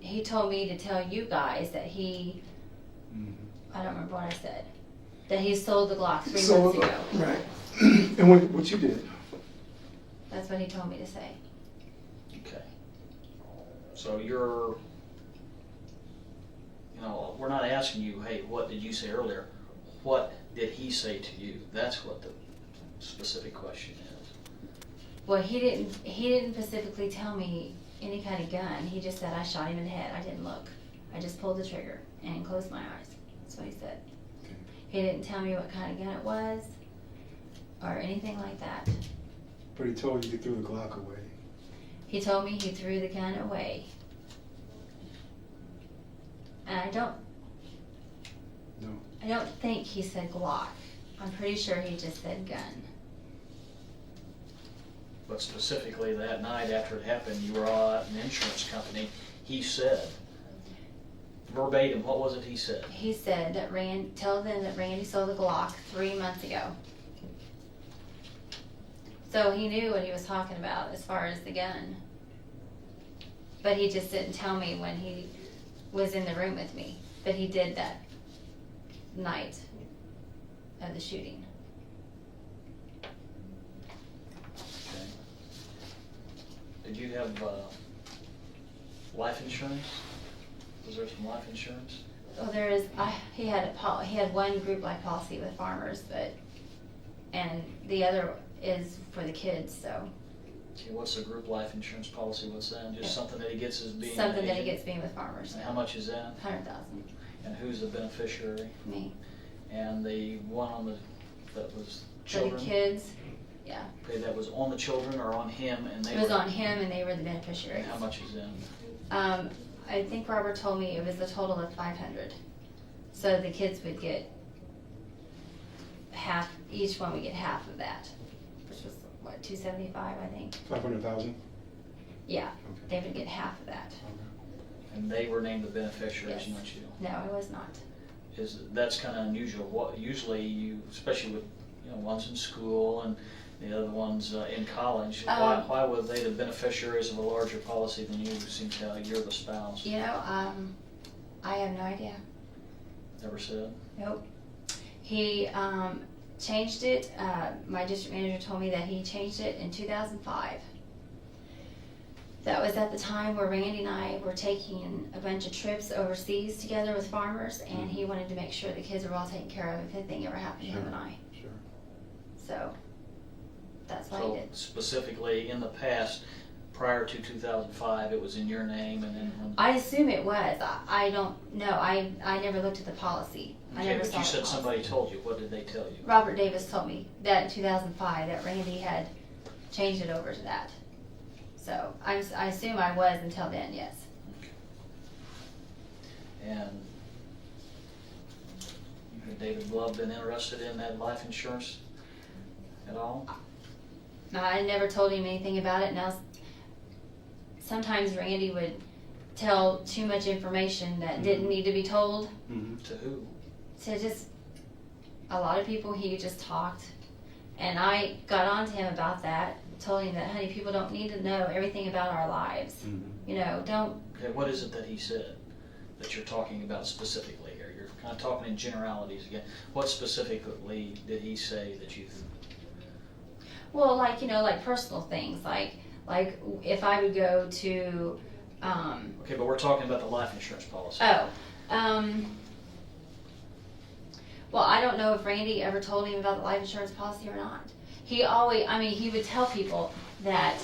He told me to tell you guys that he, I don't remember what I said, that he sold the Glock 3 months ago. Right. And what you did? That's what he told me to say. Okay. So we're not asking you, hey, what did you say earlier? What did he say to you? That's what the specific question is. Well, he didn't specifically tell me any kind of gun. He just said I shot him in the head. I didn't look. I just pulled the trigger and closed my eyes. That's what he said. Okay. He didn't tell me what kind of gun it was or anything like that. But he told you threw the Glock away. He told me he threw the gun away. And I don't think he said Glock. I'm pretty sure he just said gun. But specifically that night after it happened, you were all at an insurance company. He said, verbatim, what was it he said? He said that tell them that Randy sold the Glock 3 months ago. So he knew what he was talking about as far as the gun. But he just didn't tell me when he was in the room with me. But he did that night of the shooting. Okay. Did you have life insurance? Was there some life insurance? Well, he had one group life policy with farmers, and the other is for the kids. So. Okay, what's the group life insurance policy? What's that? Just something that he gets as being Something an that he agent? gets being with farmers. And how much is that? $100,000. And who's the beneficiary? Me. And the one that was For children? the kids, yeah. Okay, that was on the children or on him, and they It was were, on him, and they were the beneficiaries. and how much is that? I think Robert told me it was a total of $500. So the kids would get half. Each one would get half of that, which was what, $275, I think. 500,000. Yeah, Okay. they would get half of that. And they were named the beneficiaries, Yes. not you. No, it was not. That's kind of unusual. What usually you, especially with one's in school and the other one's in college. Why were they the beneficiaries of a larger policy than you? Seem to you're the spouse. I have no idea. Never said. Nope. He changed it. My district manager told me that he changed it in 2005. That was at the time where Randy and I were taking a bunch of trips overseas together with farmers, and he wanted to make sure the kids were all taken care of if anything ever happened to him and I. Sure. So that's why So he did. specifically in the past, prior to 2005, it was in your name, and then when. I assume it was. I don't know. I never looked at the policy. I Okay, never but saw you the said policy. somebody told you. What did they tell you? Robert Davis told me that in 2005 that Randy had changed it over to that. So I assume I was until then, yes. And had David Love been interested in that life insurance at all? No, I never told him anything about it. Now, sometimes Randy would tell too much information that didn't need to be told. Mm-hmm. To who? To just a lot of people. He just talked, and I got on to him about that. told him that, honey, people don't need to know everything about our lives. Mm-hmm. You know, don't. Okay, what is it that he said that you're talking about specifically here? You're kind of talking in generalities again. What specifically did he say that you? Well, like, you know, like personal things, like if I would go to. Okay, but we're talking about the life insurance policy. Oh. Well, I don't know if Randy ever told him about the life insurance policy or not. He always, I mean, he would tell people that,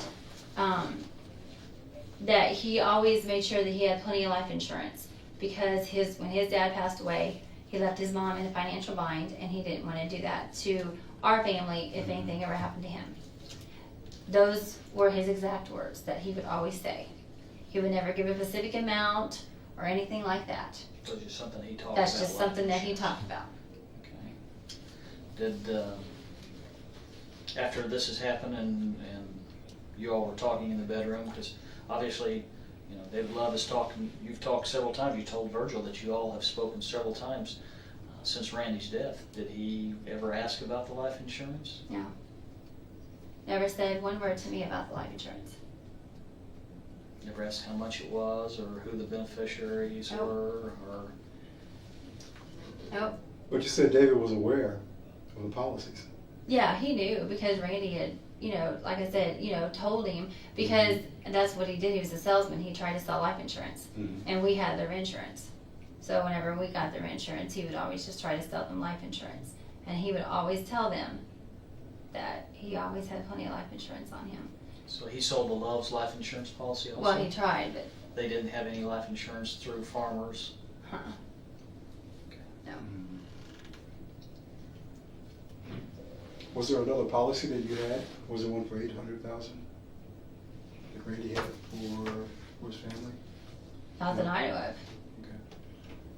that he always made sure that he had plenty of life insurance because when his dad passed away, he left his mom in a financial bind and he didn't want to do that to our family if anything ever happened to him. Those were his exact words that he would always say. He would never give a specific amount or anything like that. So it's just something he talked That's about. just something that he talked about. Okay. Did after this has happened and you all were talking in the bedroom, because obviously, you know, David Love has talked, and you've talked several times. You told Virgil that you all have spoken several times since Randy's death. Did he ever ask about the life insurance? No. Never said one word to me about the life insurance. Never asked how much it was or who the beneficiaries Nope. were, or Nope. But you said David was aware of the policies. Yeah, he knew because Randy had, you know, like I said, you know, told him because that's what he did. He was a salesman. He tried to sell life insurance, and we had their insurance. So whenever we got their insurance, he would always just try to sell them life insurance, and he would always tell them that he always had plenty of life insurance on him. so he sold the Love's life insurance policy also? Well, he tried, but They didn't have any life insurance through Farmers? no. Was there another policy that you had? Was there one for $800,000 that Randy had for his family? Not that I know of. Okay.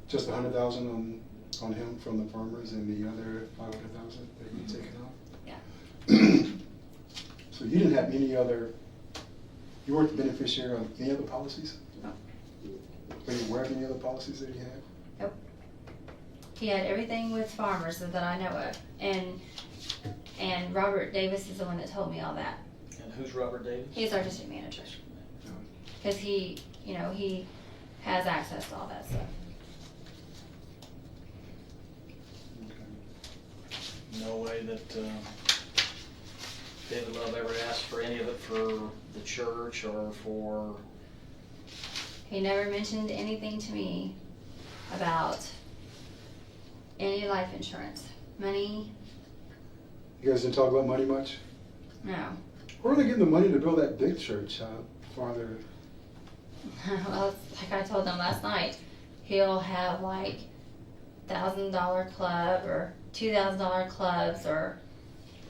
Just $100,000 on him from the farmers, and the other $500,000 that you taken off. Yeah. So you didn't have any other. You weren't the beneficiary of any other policies? No. Were you aware of any other policies that he had? Nope. He had everything with Farmers that I know of, and Robert Davis is the one that told me all that. And who's Robert Davis? He's our district manager because he, you know, he has access to all that stuff. No way that David Love ever asked for any of it for the church or for... He never mentioned anything to me about any life insurance. Money, You guys didn't talk about money much? no. Where are they getting the money to build that big church farther? Well, like I told them last night, he'll have like $1,000 club or $2,000 clubs, or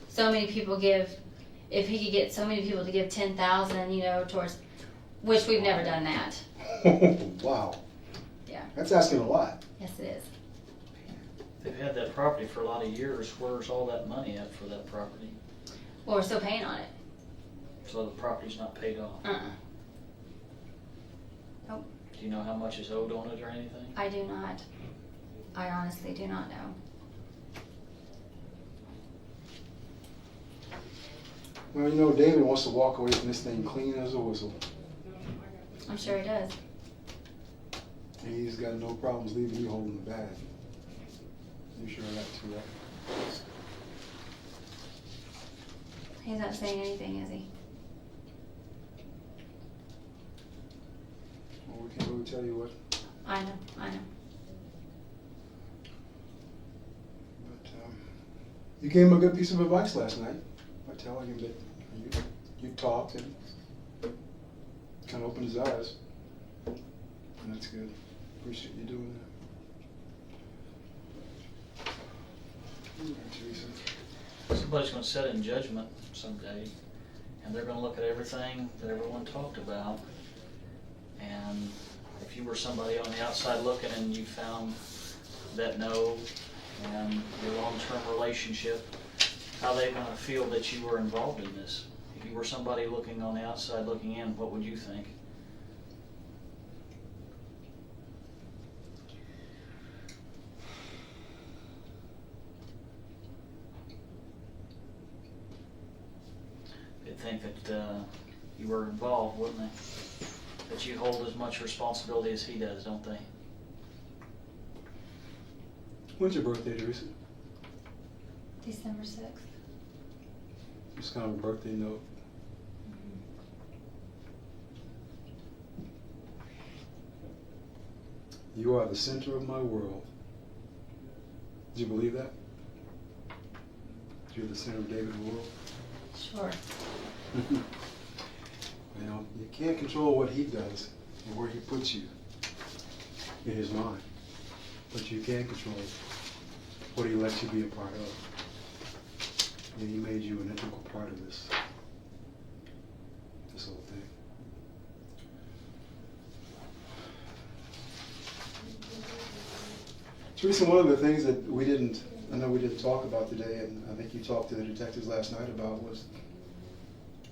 so many people give. If he could get so many people to give 10,000, you know, towards, which we've never done that. Wow. Yeah. That's asking a lot. Yes, it is. They've had that property for a lot of years. Where's all that money at for that property? Well, we're still paying on it. So the property's not paid off. Nope. Do you know how much is owed on it or anything? I do not. I honestly do not know. Well, you know, David wants to walk away from this thing clean as a whistle. I'm sure he does. And he's got no problems leaving you holding the bag. You sure of that too, right? He's not saying anything, is he? Well, we can't really tell you what. I know. But you gave him a good piece of advice last night by telling him that you talked and kind of opened his eyes. And that's good. Appreciate you doing that. All right, Teresa. Somebody's going to sit in judgment someday, and they're going to look at everything that everyone talked about. And if you were somebody on the outside looking and you found that no, and your long-term relationship, how they going to feel that you were involved in this? If you were somebody looking on the outside looking in, what would you think? They'd think think that you were involved, wouldn't they? That you hold as much responsibility as he does, don't they? When's your birthday, Teresa? December 6th. Just kind of a birthday note. You are the center of my world. Do you believe that? You're the center of David's world? Sure. You know, you can't control what he does or where he puts you in his mind. But you can control what he lets you be a part of. And he made you an integral part of this whole thing. Teresa, one of the things that I know we didn't talk about today, and I think you talked to the detectives last night about, was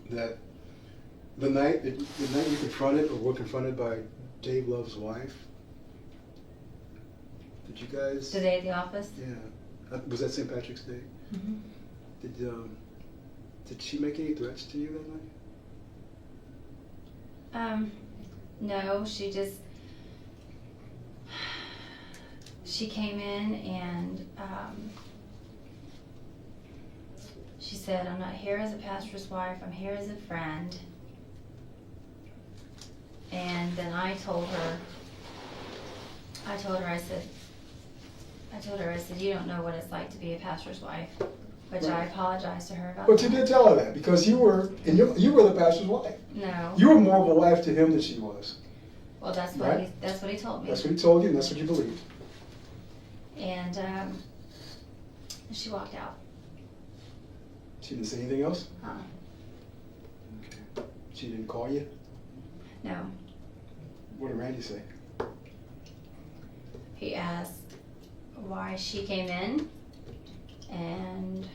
that the night you confronted or were confronted by Dave Love's wife, did you guys? The day at the office? Yeah. Was that St. Patrick's Day? Mm-hmm. Did she make any threats to you that night? No, she came in and she said, "I'm not here as a pastor's wife, I'm here as a friend." And then I told her, I said, "You don't know what it's like to be a pastor's wife," which Right. I apologized to her about. But you did tell her that, because you were the pastor's wife. No. You were more of a wife to him than she was. Well, that's Right. what he told me. That's what he told you, and that's what you believed. And she walked out. She didn't say anything else? Okay. She didn't call you? No. What did Randy say? He asked why she came in and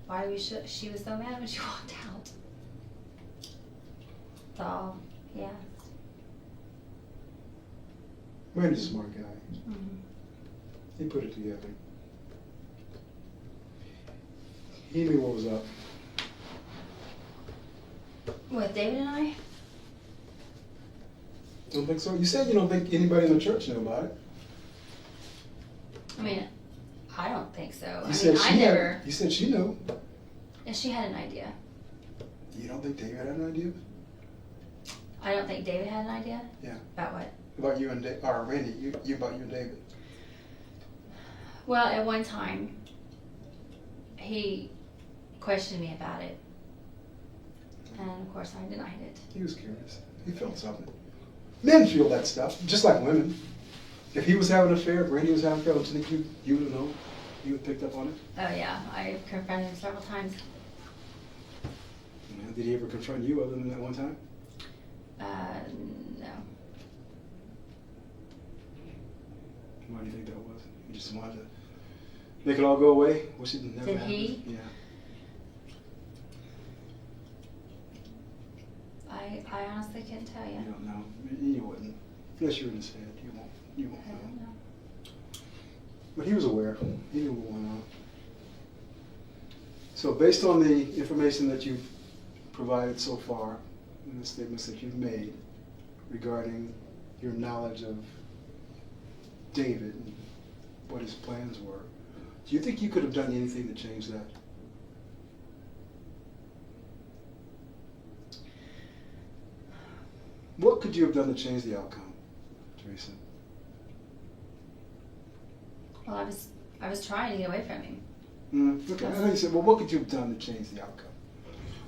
why she was so mad when she walked out. That's all. Yeah. Randy's a smart guy. Mm-hmm. He put it together. He knew what was up. With David and I? Don't think so? You said you don't think anybody in the church knew about it. I mean, I don't think so. You said she knew. And she had an idea. You don't think David had an idea? I don't think David had an idea? Yeah. About what? About you and Randy, you about you and David. Well, at one time, he questioned me about it. And of course I denied it. He was curious. He felt something. Men feel that stuff, just like women. If he was having an affair, if Randy was having an affair, don't you think you would know? You would have picked up on it? Oh yeah, I confronted him several times. Yeah. Did he ever confront you other than that one time? No. Why do you think that was? He just wanted to make it all go away? Wish it never Did happened? he? Yeah. I honestly can't tell you. You don't know. You wouldn't. Unless you're in his head, you won't I don't know. know. But he was aware. He knew what went on. So based on the information that you've provided so far, and the statements that you've made regarding your knowledge of David and what his plans were, do you think you could have done anything to change that? What could you have done to change the outcome, Teresa? Well, I was trying to get away from him. Okay, I know you said, well, what could you have done to change the outcome?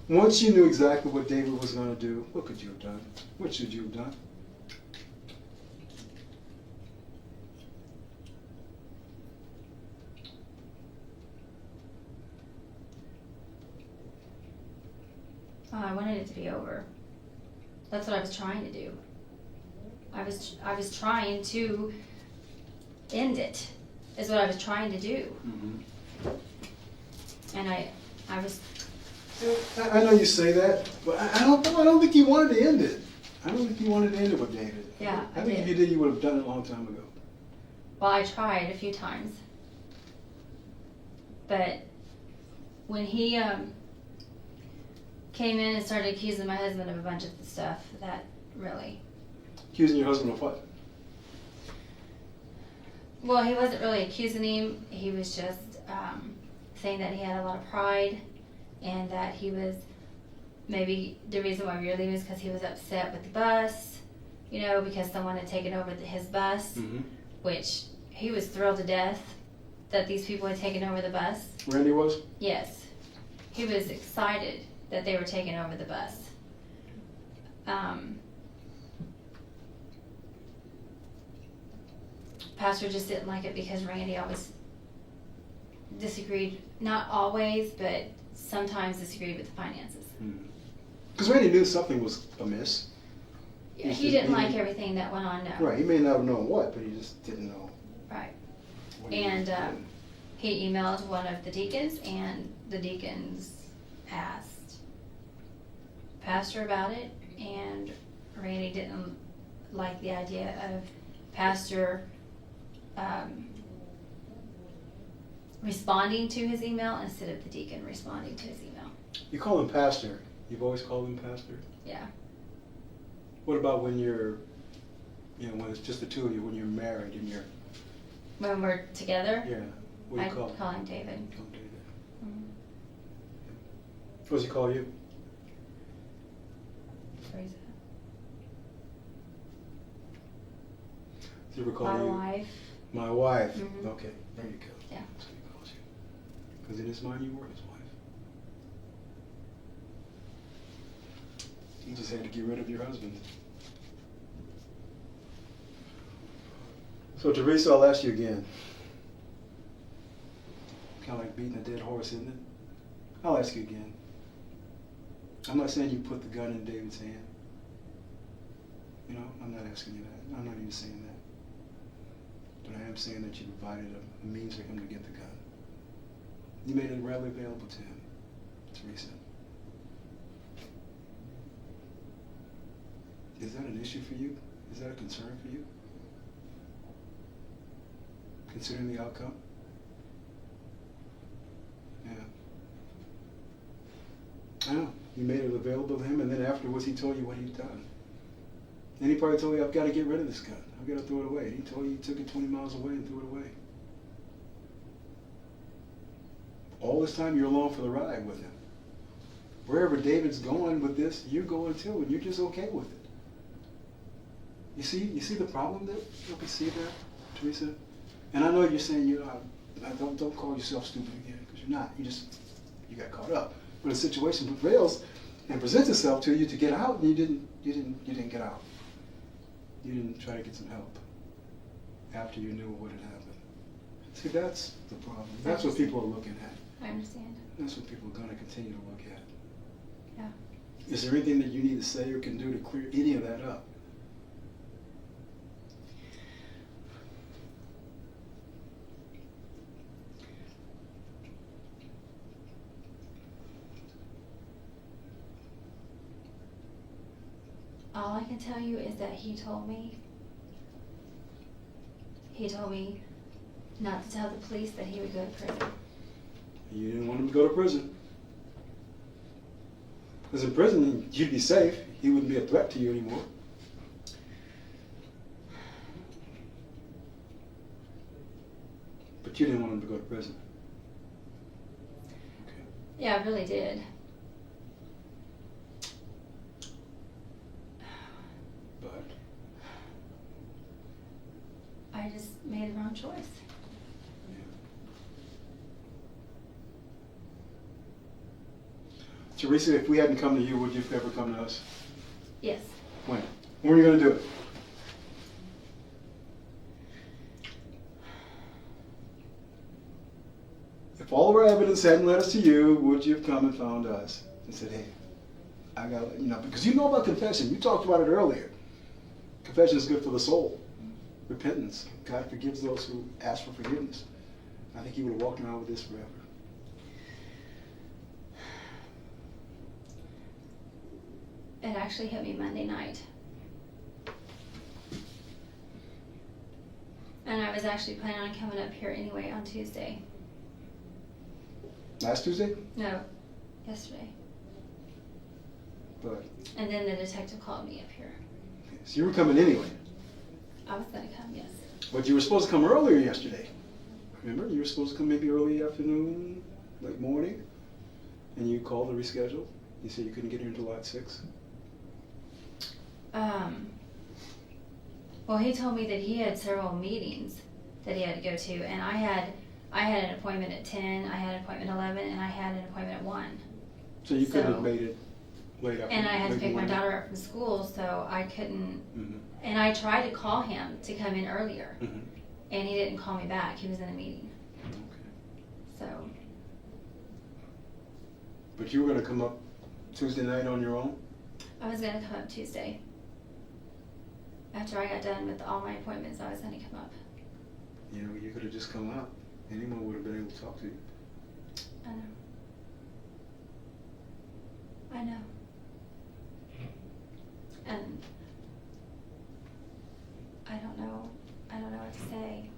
Once you knew exactly what David was going to do, what could you have done? What should you have done? I wanted it to be over. That's what I was trying to do. I was trying to end it, is what I was trying to do. And I was. I know you say that, but I don't think you wanted to end it. I don't think you wanted to end it with David. Yeah, I think if you did, you would have done it a long time ago. Well, I tried a few times. But when he came in and started accusing my husband of a bunch of stuff that really. Accusing your husband of what? Well, he wasn't really accusing him. He was just saying that he had a lot of pride and that he was maybe the reason why we were leaving is because he was upset with the bus, you know, because someone had taken over his bus, which he was thrilled to death that these people had taken over the bus. Randy was? Yes. He was excited that they were taking over the bus. Pastor just didn't like it because Randy always disagreed, not always, but sometimes disagreed with the finances. Because Randy knew something was amiss. Yeah, he didn't like everything that went on, no. Right, he may not have known what, but he just didn't know. Right. What And was doing. he emailed one of the deacons, and the deacons asked Pastor about it, and Randy didn't like the idea of Pastor responding to his email instead of the deacon responding to his email. You call him pastor. You've always called him pastor? Yeah. What about when you're, when it's just the two of you, when you're married and you're, When we're together, yeah, what do you I'd call him? call him David. Call him David. Mhm. What does he call you? Teresa. Does he ever call My you? wife. My wife. Mhm. Okay, there you go. Yeah. That's what he calls you. Because in his mind, you were his wife. He just had to get rid of your husband. So Teresa, I'll ask you again. Kind of like beating a dead horse, isn't it? I'll ask you again. I'm not saying you put the gun in David's hand. I'm not asking you that. I'm not even saying that. But I am saying that you provided a means for him to get the gun. You made it readily available to him, Teresa. Is that an issue for you? Is that a concern for you? Considering the outcome? Yeah. I know. You made it available to him, and then afterwards he told you what he'd done. And he probably told you, I've got to get rid of this gun. I've got to throw it away. And he told you he took it 20 miles away and threw it away. All this time you're along for the ride with him. Wherever David's going with this, you're going too, and you're just okay with it. You see the problem there? You can see that, Teresa? And I know you're saying don't call yourself stupid again, because you're not. You got caught up. But a situation prevails and presents itself to you to get out, and you didn't get out. You didn't try to get some help after you knew what had happened. See, that's the problem. That's what people are looking at. I understand. That's what people are going to continue to look at. Yeah. Is there anything that you need to say or can do to clear any of that up? All I can tell you is that he told me not to tell the police that he would go to prison. You didn't want him to go to prison. Because in prison, you'd be safe. He wouldn't be a threat to you anymore. But you didn't want him to go to prison. Okay. Yeah, I really did. But I just made the wrong choice. Teresa, if we hadn't come to you, would you have ever come to us? Yes. When? When were you going to do it? If all of our evidence hadn't led us to you, would you have come and found us and said, hey, I got, because you know about confession. You talked about it earlier. Confession is good for the soul. Repentance. God forgives those who ask for forgiveness. I think you would have walked around with this forever. It actually hit me Monday night. And I was actually planning on coming up here anyway on Tuesday. Last Tuesday? No, yesterday. But And then the detective called me up here. so you were coming anyway. I was gonna come, yes. But you were supposed to come earlier yesterday. Remember? You were supposed to come maybe early afternoon, late morning. And you called to reschedule. You said you couldn't get here until like 6. Well, he told me that he had several meetings that he had to go to, and I had an appointment at 10, I had an appointment at 11, and I had an appointment at 1. So you couldn't So- have made it late afternoon. And I had to late pick my morning? daughter up from school, so I couldn't. Mhm. And I tried to call him to come in earlier, Mhm. and he didn't call me back. He was in a meeting. Okay. So, But you were going to come up Tuesday night on your own? I was going to come up Tuesday. After I got done with all my appointments, I was going to come up. You know, you could have just come out. Anyone would have been able to talk to you. I know. I know. And I don't know what to say.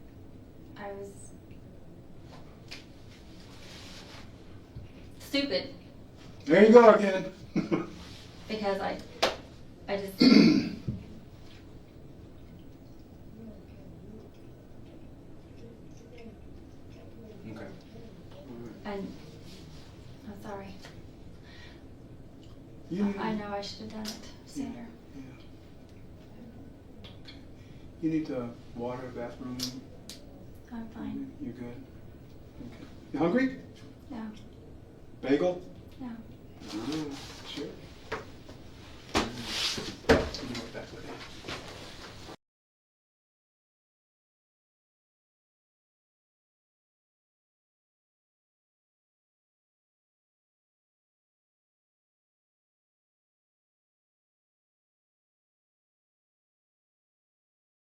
I was stupid There you go again. because I just Okay. I'm sorry. You, I know I should have done it sooner. yeah. You need water, bathroom. I'm fine. You good? Okay. You hungry? No, Bagel? no. Mm.